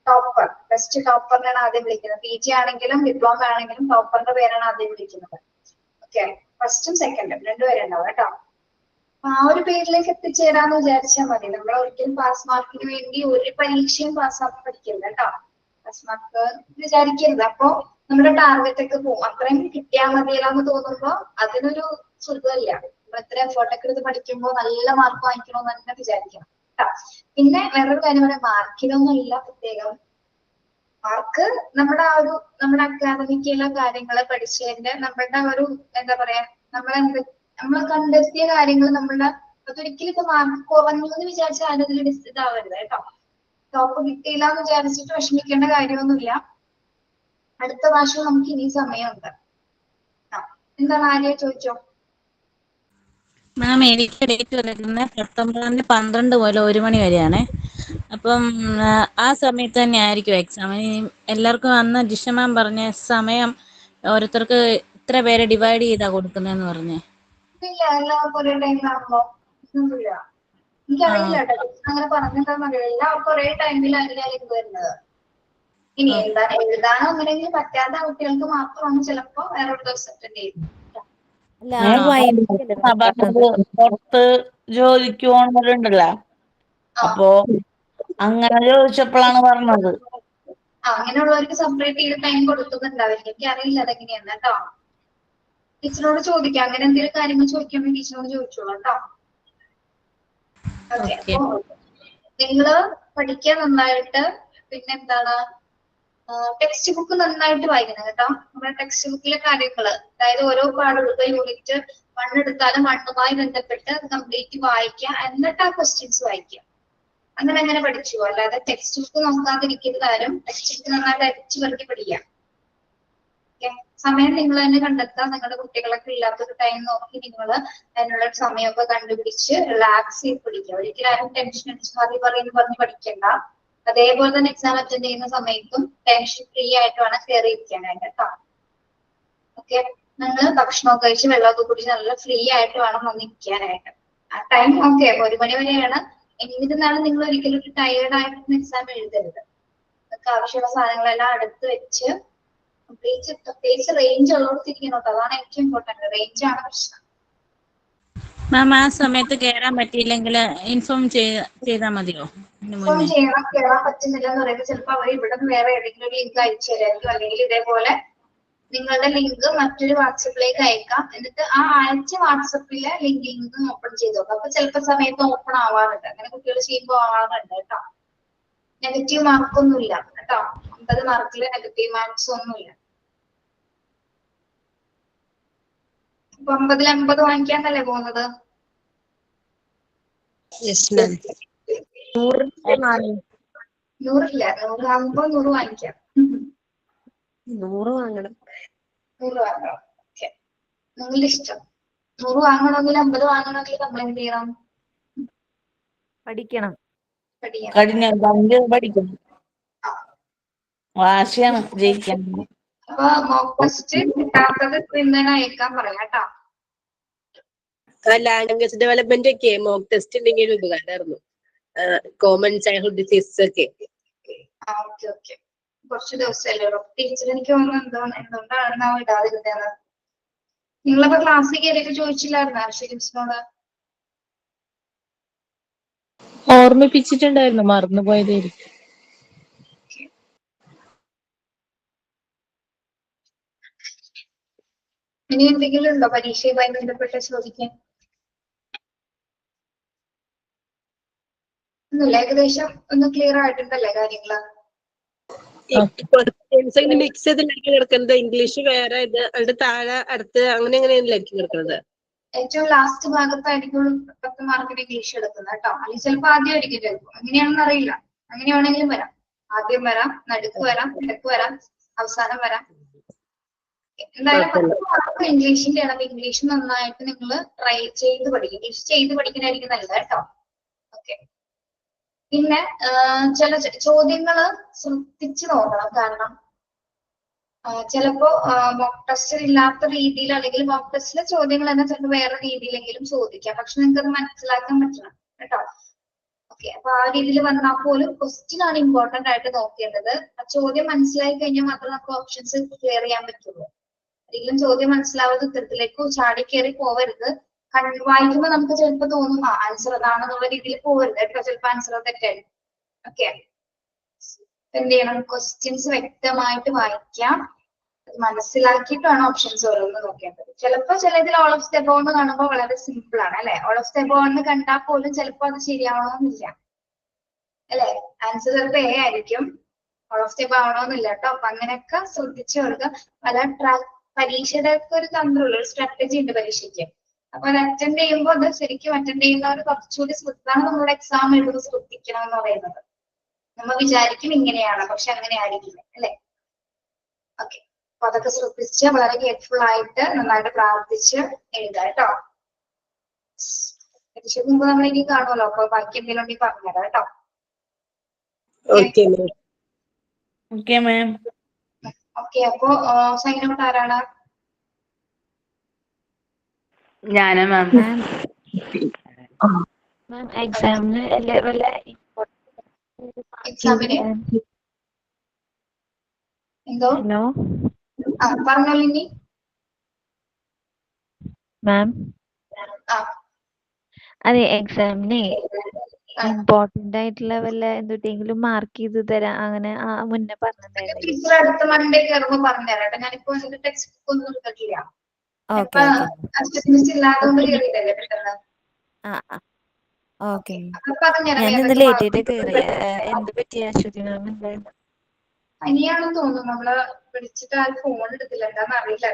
ടോപ്പർ. ബെസ്റ്റ് ടോപ്പറിനാണ് ആദ്യം വിളിക്കുന്നത്. PG ആണെങ്കിലും ഡിപ്ലോമ ആണെങ്കിലും ടോപ്പറിന്റെ പേരാണ് ആദ്യം വിളിക്കുന്നത്. ഓക്കെ, ഫസ്റ്റും സെക്കൻഡും രണ്ടുപേരുണ്ടാവും കേട്ടോ. അപ്പൊ ആ ഒരു പേരിലേക്ക് എത്തിച്ചേരാന്ന് വിചാരിച്ചാൽ മതി. നമ്മൾ ഒരിക്കലും പാസ് മാർക്കിന് വേണ്ടി ഒരു പരീക്ഷയും പാസ്സാക്കി പഠിക്കരുത് കേട്ടോ. പാസ് മാർക്ക് വിചാരിക്കരുത്. അപ്പൊ നമ്മുടെ ടാർഗറ്റ് ഒക്കെ പോകും. അത്രയും കിട്ടിയാൽ മതിയല്ലാന്ന് തോന്നുമ്പോ അതിനൊരു സുഖമില്ല. നമ്മൾ എത്ര എഫേർട്ട് ഒക്കെ എടുത്ത് പഠിക്കുമ്പോൾ നല്ല മാർക്ക് വാങ്ങിക്കണമെന്ന് തന്നെ വിചാരിക്കണം കേട്ടോ. പിന്നെ വേറൊരു കാര്യം പറയാം, മാർക്കിനൊന്നും ഇല്ല പ്രത്യേകം. മാർക്ക് നമ്മുടെ ആ ഒരു നമ്മുടെ അക്കാദമിക്കുള്ള കാര്യങ്ങള് പഠിച്ചതിന്റെ നമ്മളുടെ ഒരു എന്താ പറയാ, നമ്മൾ കണ്ടെത്തിയ കാര്യങ്ങൾ നമ്മളുടെ അതൊരിക്കലും ഇപ്പൊ മാർക്ക് കുറഞ്ഞു എന്ന് വിചാരിച്ചാൽ ആരും ഇതാവരുത് കേട്ടോ. ടോപ്പ് കിട്ടിയില്ല എന്ന് വിചാരിച്ചിട്ട് വിഷമിക്കേണ്ട കാര്യമൊന്നുമില്ല. അടുത്ത പ്രാവശ്യം നമുക്ക് ഇനി സമയമുണ്ട്. എന്താണ് ആര്യ ചോദിച്ചോ? മാം എനിക്ക് ഡേറ്റ് വന്നിരിക്കുന്നത് സെപ്റ്റംബർ 12 മുതൽ 1 മണി വരെയാണ്. അപ്പം ആ സമയത്ത് തന്നെ ആയിരിക്കും എക്സാം. എല്ലാവർക്കും അന്ന് ജിഷ മാം പറഞ്ഞ സമയം ഓരോരുത്തർക്ക് ഇത്ര പേരെ ഡിവൈഡ് ചെയ്താ കൊടുക്കുന്നതെന്ന് പറഞ്ഞേ. ഇല്ല, എല്ലാവർക്കും ഒരേ ടൈമിലാണല്ലോ. ഒന്നുമില്ല, എനിക്കറിയില്ല കേട്ടോ. അങ്ങനെ പറഞ്ഞിട്ടാന്നറിയില്ല. എല്ലാവർക്കും ഒരേ ടൈമിലായിരിക്കും വരുന്നത്. ഇനി എഴുതാനോ അങ്ങനെയെങ്കിലും പറ്റാത്ത കുട്ടികൾക്ക് മാത്രമാണ് ചിലപ്പോ വേറൊരു ദിവസം അറ്റൻഡ് ചെയ്യുന്നത്. പുറത്ത് ജോലിക്ക് പോകുന്നവരുണ്ടല്ലോ, അപ്പോ അങ്ങനെ ചോദിച്ചപ്പോഴാണ് പറഞ്ഞത്. അങ്ങനെയുള്ളവർക്ക് സെപ്പറേറ്റ് ചെയ്ത് ടൈം കൊടുക്കുന്നുണ്ടാവില്ല. എനിക്ക് അറിയില്ല അതെങ്ങനെയാന്ന് കേട്ടോ. ടീച്ചറോട് ചോദിക്കാം. അങ്ങനെ എന്തെങ്കിലും കാര്യങ്ങൾ ചോദിക്കുമ്പോൾ ടീച്ചറോട് ചോദിച്ചോളൂ കേട്ടോ. ഓക്കെ, അപ്പൊ നിങ്ങള് പഠിക്കാൻ നന്നായിട്ട്. പിന്നെ എന്താണ്, ടെക്സ്റ്റ് ബുക്ക് നന്നായിട്ട് വായിക്കണം കേട്ടോ. നമ്മുടെ ടെക്സ്റ്റ് ബുക്കിലെ കാര്യങ്ങള്, അതായത് ഓരോ പാഠങ്ങളുടെ യൂണിറ്റ് 1 എടുത്താലും 1മായി ബന്ധപ്പെട്ട് കംപ്ലീറ്റ് വായിക്കുക, എന്നിട്ട് ആ ക്വസ്റ്റ്യൻസ് വായിക്കുക. അങ്ങനെ പഠിച്ചു. അല്ലാതെ ടെക്സ്റ്റ് ബുക്ക് നോക്കാതിരിക്കരുത് ആരും. ടെക്സ്റ്റ് ബുക്ക് നന്നായിട്ട് അരിച്ചു പെറുക്കി പഠിക്കുക. ഓക്കെ, സമയം നിങ്ങൾ തന്നെ കണ്ടെത്താം. നിങ്ങളുടെ കുട്ടികളൊക്കെ ഇല്ലാത്തൊരു ടൈം നോക്കി നിങ്ങൾ അതിനുള്ള സമയമൊക്കെ കണ്ടുപിടിച്ച് റിലാക്സ് ചെയ്ത് പഠിക്കുക. ഒരിക്കലും ആരും ടെൻഷൻ അടിച്ച് പറഞ്ഞ് പഠിക്കണ്ട. അതേപോലെ തന്നെ എക്സാം അറ്റൻഡ് ചെയ്യുന്ന സമയത്തും ടെൻഷൻ ഫ്രീ ആയിട്ട് വേണം കയറി ഇരിക്കാനായിട്ട് കേട്ടോ. ഓക്കെ, നിങ്ങൾ ഭക്ഷണമൊക്കെ കഴിച്ച് വെള്ളമൊക്കെ കുടിച്ച് നല്ല ഫ്രീ ആയിട്ട് വേണം വന്നിരിക്കാനായിട്ട്. ആ ടൈം ഓക്കെ 1 മണി വരെയാണ്. എന്നിരുന്നാലും നിങ്ങൾ ഒരിക്കലും ഒരു ടയേർഡ് ആയിട്ട് എക്സാം എഴുതരുത്. നിങ്ങൾക്ക് ആവശ്യമുള്ള സാധനങ്ങളെല്ലാം അടുത്ത് വെച്ച് പ്രത്യേകിച്ച് റേഞ്ച് ഉള്ളവർത്തിരിക്കണം കേട്ടോ. അതാണ് ഏറ്റവും ഇമ്പോർട്ടന്റ്. റേഞ്ച് ആണ് പ്രശ്നം. മാം ആ സമയത്ത് കയറാൻ പറ്റിയില്ലെങ്കിൽ ഇൻഫോം ചെയ്താൽ മതിയോ? ഇൻഫോം ചെയ്യണം. കയറാൻ പറ്റുന്നില്ല എന്ന് പറയുമ്പോൾ ചിലപ്പോൾ അവർ ഇവിടെ നിന്ന് വേറെ ഏതെങ്കിലും ഒരു ലിങ്ക് അയച്ചു തരായിരിക്കും. അല്ലെങ്കിൽ ഇതേപോലെ നിങ്ങളുടെ ലിങ്ക് മറ്റൊരു വാട്സപ്പിലേക്ക് അയക്കാം. എന്നിട്ട് ആ അയച്ച വാട്സപ്പിലെ ലിങ്കിൽ നിന്ന് ഓപ്പൺ ചെയ്ത് നോക്കാം. അപ്പൊ ചിലപ്പോൾ സമയത്ത് ഓപ്പൺ ആവാറുണ്ട്. അങ്ങനെ കുട്ടികൾ ചെയ്യുമ്പോൾ ആവാറുണ്ട് കേട്ടോ. നെഗറ്റീവ് മാർക്കൊന്നുമില്ല കേട്ടോ. 50 മാർക്കില് നെഗറ്റീവ് മാർക്സ് ഒന്നുമില്ല. അപ്പൊ 50-ൽ 50 വാങ്ങിക്കാന്നല്ലേ പോകുന്നത്? 100 ഇല്ല, 100 ആകുമ്പോ 100 വാങ്ങിക്കാം. 100 വാങ്ങണം. 100 വാങ്ങണം. ഓക്കെ, നിങ്ങളുടെ ഇഷ്ടം. 100 വാങ്ങണമെങ്കിൽ 50 വാങ്ങണമെങ്കിൽ നമ്മൾ എന്ത് ചെയ്യണം? പഠിക്കണം. പഠിക്കണം. വാശിയാണ് ജയിക്കാൻ. അപ്പൊ മോക്ക് ടെസ്റ്റ് കിട്ടാത്തത് ഇന്നലെ അയക്കാൻ പറയാം കേട്ടോ. ലാംഗ്വേജ് ഡെവലപ്മെന്റ് ഒക്കെ മോക്ക് ടെസ്റ്റ് ഉണ്ടെങ്കിൽ ഒരു ഉപകാരമായിരുന്നു. കോമൺ ചൈൽഡ്ഹുഡ് ഡിസീസസ് ഒക്കെ. ഓക്കെ ഓക്കെ, കുറച്ച് ദിവസമല്ലേ ഉള്ളൂ. ടീച്ചർ എനിക്ക് തോന്നുന്നു എന്തുകൊണ്ടാണ് നാം ഇടാതിരുന്നത്. നിങ്ങളപ്പോ ക്ലാസ്സിൽ കയറിയൊക്കെ ചോദിച്ചില്ലായിരുന്നു ആശുപത്രിയോട്? ഓർമ്മിപ്പിച്ചിട്ടുണ്ടായിരുന്നു, മറന്നുപോയതായിരിക്കും. ഇനി എന്തെങ്കിലും ഉണ്ടോ പരീക്ഷയുമായി ബന്ധപ്പെട്ട് ചോദിക്കാൻ? ഒന്നുമില്ല, ഏകദേശം ഒന്ന് ക്ലിയർ ആയിട്ടുണ്ടല്ലേ കാര്യങ്ങള്? മിക്സ് ചെയ്തിട്ടായിരിക്കും കിടക്കുന്നത്. ഇംഗ്ലീഷ് വേറെ, ഇത് അതിന്റെ താഴെ അടുത്ത് അങ്ങനെ എങ്ങനെയായിരിക്കും കിടക്കുന്നത്? ഏറ്റവും ലാസ്റ്റ് ഭാഗത്തായിരിക്കും 10 മാർക്കിന് ഇംഗ്ലീഷ് എടുക്കുന്നത് കേട്ടോ. അല്ലെങ്കിൽ ചിലപ്പോൾ ആദ്യം ആയിരിക്കും ചിലപ്പോൾ. അങ്ങനെയാണെന്ന് അറിയില്ല. അങ്ങനെയാണെങ്കിലും വരാം. ആദ്യം വരാം, നടുക്ക് വരാം, ഇടക്ക് വരാം, അവസാനം വരാം. എന്തായാലും 10 മാർക്ക് ഇംഗ്ലീഷിന്റെ ആണ്. ഇംഗ്ലീഷ് നന്നായിട്ട് നിങ്ങൾ ട്രൈ ചെയ്ത് പഠിക്കും. ഇംഗ്ലീഷ് ചെയ്ത് പഠിക്കുന്നതായിരിക്കും നല്ലത് കേട്ടോ. ഓക്കെ, പിന്നെ ചില ചോദ്യങ്ങള് ശ്രദ്ധിച്ചു നോക്കണം. കാരണം ചിലപ്പോ മോക്ക് ടെസ്റ്റിൽ ഇല്ലാത്ത രീതിയിൽ, അല്ലെങ്കിൽ മോക്ക് ടെസ്റ്റിലെ ചോദ്യങ്ങൾ തന്നെ ചിലപ്പോൾ വേറെ രീതിയിലെങ്കിലും ചോദിക്കാം. പക്ഷെ നിങ്ങൾക്ക് അത് മനസ്സിലാക്കാൻ പറ്റണം കേട്ടോ. ഓക്കെ, അപ്പൊ ആ രീതിയിൽ വന്നാൽ പോലും ക്വസ്റ്റ്യൻ ആണ് ഇമ്പോർട്ടന്റ് ആയിട്ട് നോക്കേണ്ടത്. ആ ചോദ്യം മനസ്സിലായി കഴിഞ്ഞാൽ മാത്രമേ നമുക്ക് ഓപ്ഷൻസ് ക്ലിയർ ചെയ്യാൻ പറ്റുള്ളൂ. ഒരിക്കലും ചോദ്യം മനസ്സിലാവാതെ ഉത്തരത്തിലേക്ക് ചാടി കയറി പോവരുത്. വായിക്കുമ്പോൾ നമുക്ക് ചിലപ്പോൾ തോന്നും ആൻസർ അതാണെന്നുള്ള രീതിയിൽ പോവരുത് കേട്ടോ. ചിലപ്പോൾ ആൻസർ തെറ്റായിരിക്കും. ഓക്കെ, എന്ത് ചെയ്യണം? ക്വസ്റ്റ്യൻസ് വ്യക്തമായിട്ട് വായിക്കാം. മനസ്സിലാക്കിയിട്ടാണ് ഓപ്ഷൻസ് ഓരോന്ന് നോക്കേണ്ടത്. ചിലപ്പോൾ ചിലതിൽ ഓൾ ഓഫ് ദ എബോവ് എന്ന് കാണുമ്പോൾ വളരെ സിമ്പിൾ ആണ് അല്ലെ? ഓൾ ഓഫ് ദ എബോവ് എന്ന് കണ്ടാൽ പോലും ചിലപ്പോൾ അത് ശരിയാവണമെന്നില്ല അല്ലെ? ആൻസർ ചിലപ്പോൾ എ ആയിരിക്കും, ഓൾ ഓഫ് ദ എബോവ് ആവണമെന്നില്ല കേട്ടോ. അപ്പൊ അങ്ങനെയൊക്കെ ശ്രദ്ധിച്ചു കൊടുക്കുക. പല പരീക്ഷയുടെ ഒക്കെ ഒരു തന്ത്രമുള്ള ഒരു സ്ട്രാറ്റജി ഉണ്ട് പരീക്ഷയ്ക്ക്. അപ്പൊ അത് അറ്റൻഡ് ചെയ്യുമ്പോൾ അത് ശരിക്കും അറ്റൻഡ് ചെയ്യുന്നവർ കുറച്ചുകൂടി ശ്രദ്ധാണ് നമ്മുടെ എക്സാം എഴുതുമ്പോൾ ശ്രദ്ധിക്കണം എന്ന് പറയുന്നത്. നമ്മൾ വിചാരിക്കും ഇങ്ങനെയാണ്, പക്ഷെ അങ്ങനെ ആയിരിക്കില്ല അല്ലെ? ഓക്കെ, അപ്പൊ അതൊക്കെ ശ്രദ്ധിച്ച് വളരെ കെയർഫുൾ ആയിട്ട് നന്നായിട്ട് പ്രാർത്ഥിച്ച് എഴുതാം കേട്ടോ. പരീക്ഷയ്ക്ക് മുമ്പ് നമ്മൾ ഇനി കാണുമല്ലോ. അപ്പൊ ബാക്കി എന്തെങ്കിലും ഉണ്ടെങ്കിൽ പറഞ്ഞുതരാം കേട്ടോ. Okay ma'am. ഓക്കെ, അപ്പൊ സൈൻ ഔട്ട് ആരാണ്? ഞാനാ മാം. എക്സാമിന് എന്തോ പറഞ്ഞോളൂ ഇനി. മാം അതെ, എക്സാമിന് ഇമ്പോർട്ടന്റ് ആയിട്ടുള്ള വല്ല എന്തെങ്കിലും മാർക്ക് ചെയ്ത് തരാം അങ്ങനെ മുന്നേ പറഞ്ഞിട്ടുണ്ടായിരുന്നു. ടീച്ചർ അടുത്ത മൺഡേ കയറുമ്പോ പറഞ്ഞുതരാം. ഞാനിപ്പോ എന്റെ ടെക്സ്റ്റ് ബുക്ക് ഒന്നും എടുത്തിട്ടില്ല. ഇല്ലാത്തതുകൊണ്ട് കയറിയിട്ടല്ലേ പെട്ടെന്ന്. ഓക്കെ, ഞാൻ ഇന്ന് ലേറ്റ് ആയിട്ട് കയറിയ. എന്ത് പറ്റിയ അശ്വതി മാം? എന്തായിരുന്നു? പനിയാണെന്ന് തോന്നുന്നു. നമ്മള് വിളിച്ചിട്ട് ആ ഫോൺ എടുത്തില്ല. എന്താന്ന് അറിയില്ല.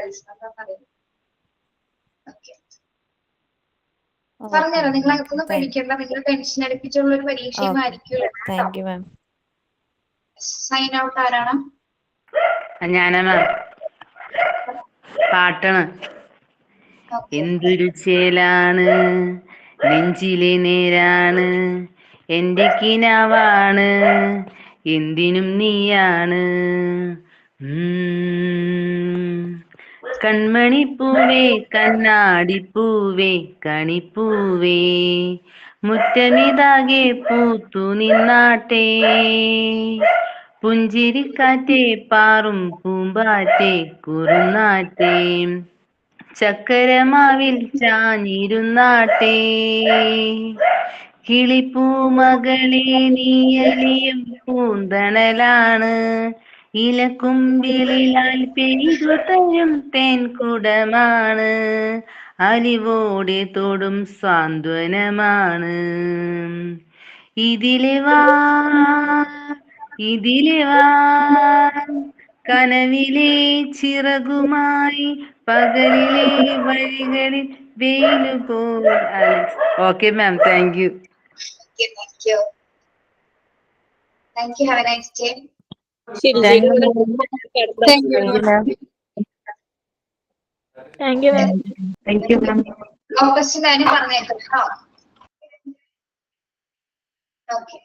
പറഞ്ഞുതരാം. നിങ്ങൾ അതൊന്നും പേടിക്കേണ്ട. നിങ്ങൾ ടെൻഷൻ അടിപ്പിച്ചുള്ള ഒരു പരീക്ഷയും ആയിരിക്കില്ല. മാം. സൈൻ ഔട്ട് ആരാണ്? ഞാനാ മാം. പാട്ടാണ്. ഓക്കെ. എന്തൊരു ചേലാണ് നെഞ്ചിലെ നേരാണ്, എന്റെ കിനാവാണ് എന്തിനും നീയാണ്. കൺമണിപ്പൂവേ കണ്ണാടിപ്പൂവേ കണിപ്പൂവേ, മുറ്റമിതാകെ പൂത്തു നിന്നാട്ടെ. പുഞ്ചിരിക്കാറ്റേ പാറും പൂമ്പാറ്റേ കുറുനാറ്റേ, ചക്കരമാവിൽ ചാഞ്ഞിരുന്നാട്ടെ. കിളിപ്പൂമകളെ നീയലിയും പൂന്തണലാണ്, ഇലക്കുമ്പിളിലാൽ പെയ്തു തരും തേൻകുടമാണ്, അലിവോടെ തൊടും സാന്ത്വനമാണ്. ഇതിലെ വാ ഇതിലെ വാ, കനവിലെ ചിറകുമായി പകലിലെ വഴികളിൽ വെയിലുപോൽ. Okay ma'am, thank you. Okay, thank you. Thank you. Have a nice day. ശരി Thank ശരി. Thank you, ma'am. Thank you, ma'am. Thank you ma'am. Question തന്നെ പറഞ്ഞേക്കാം. ഓക്കെ.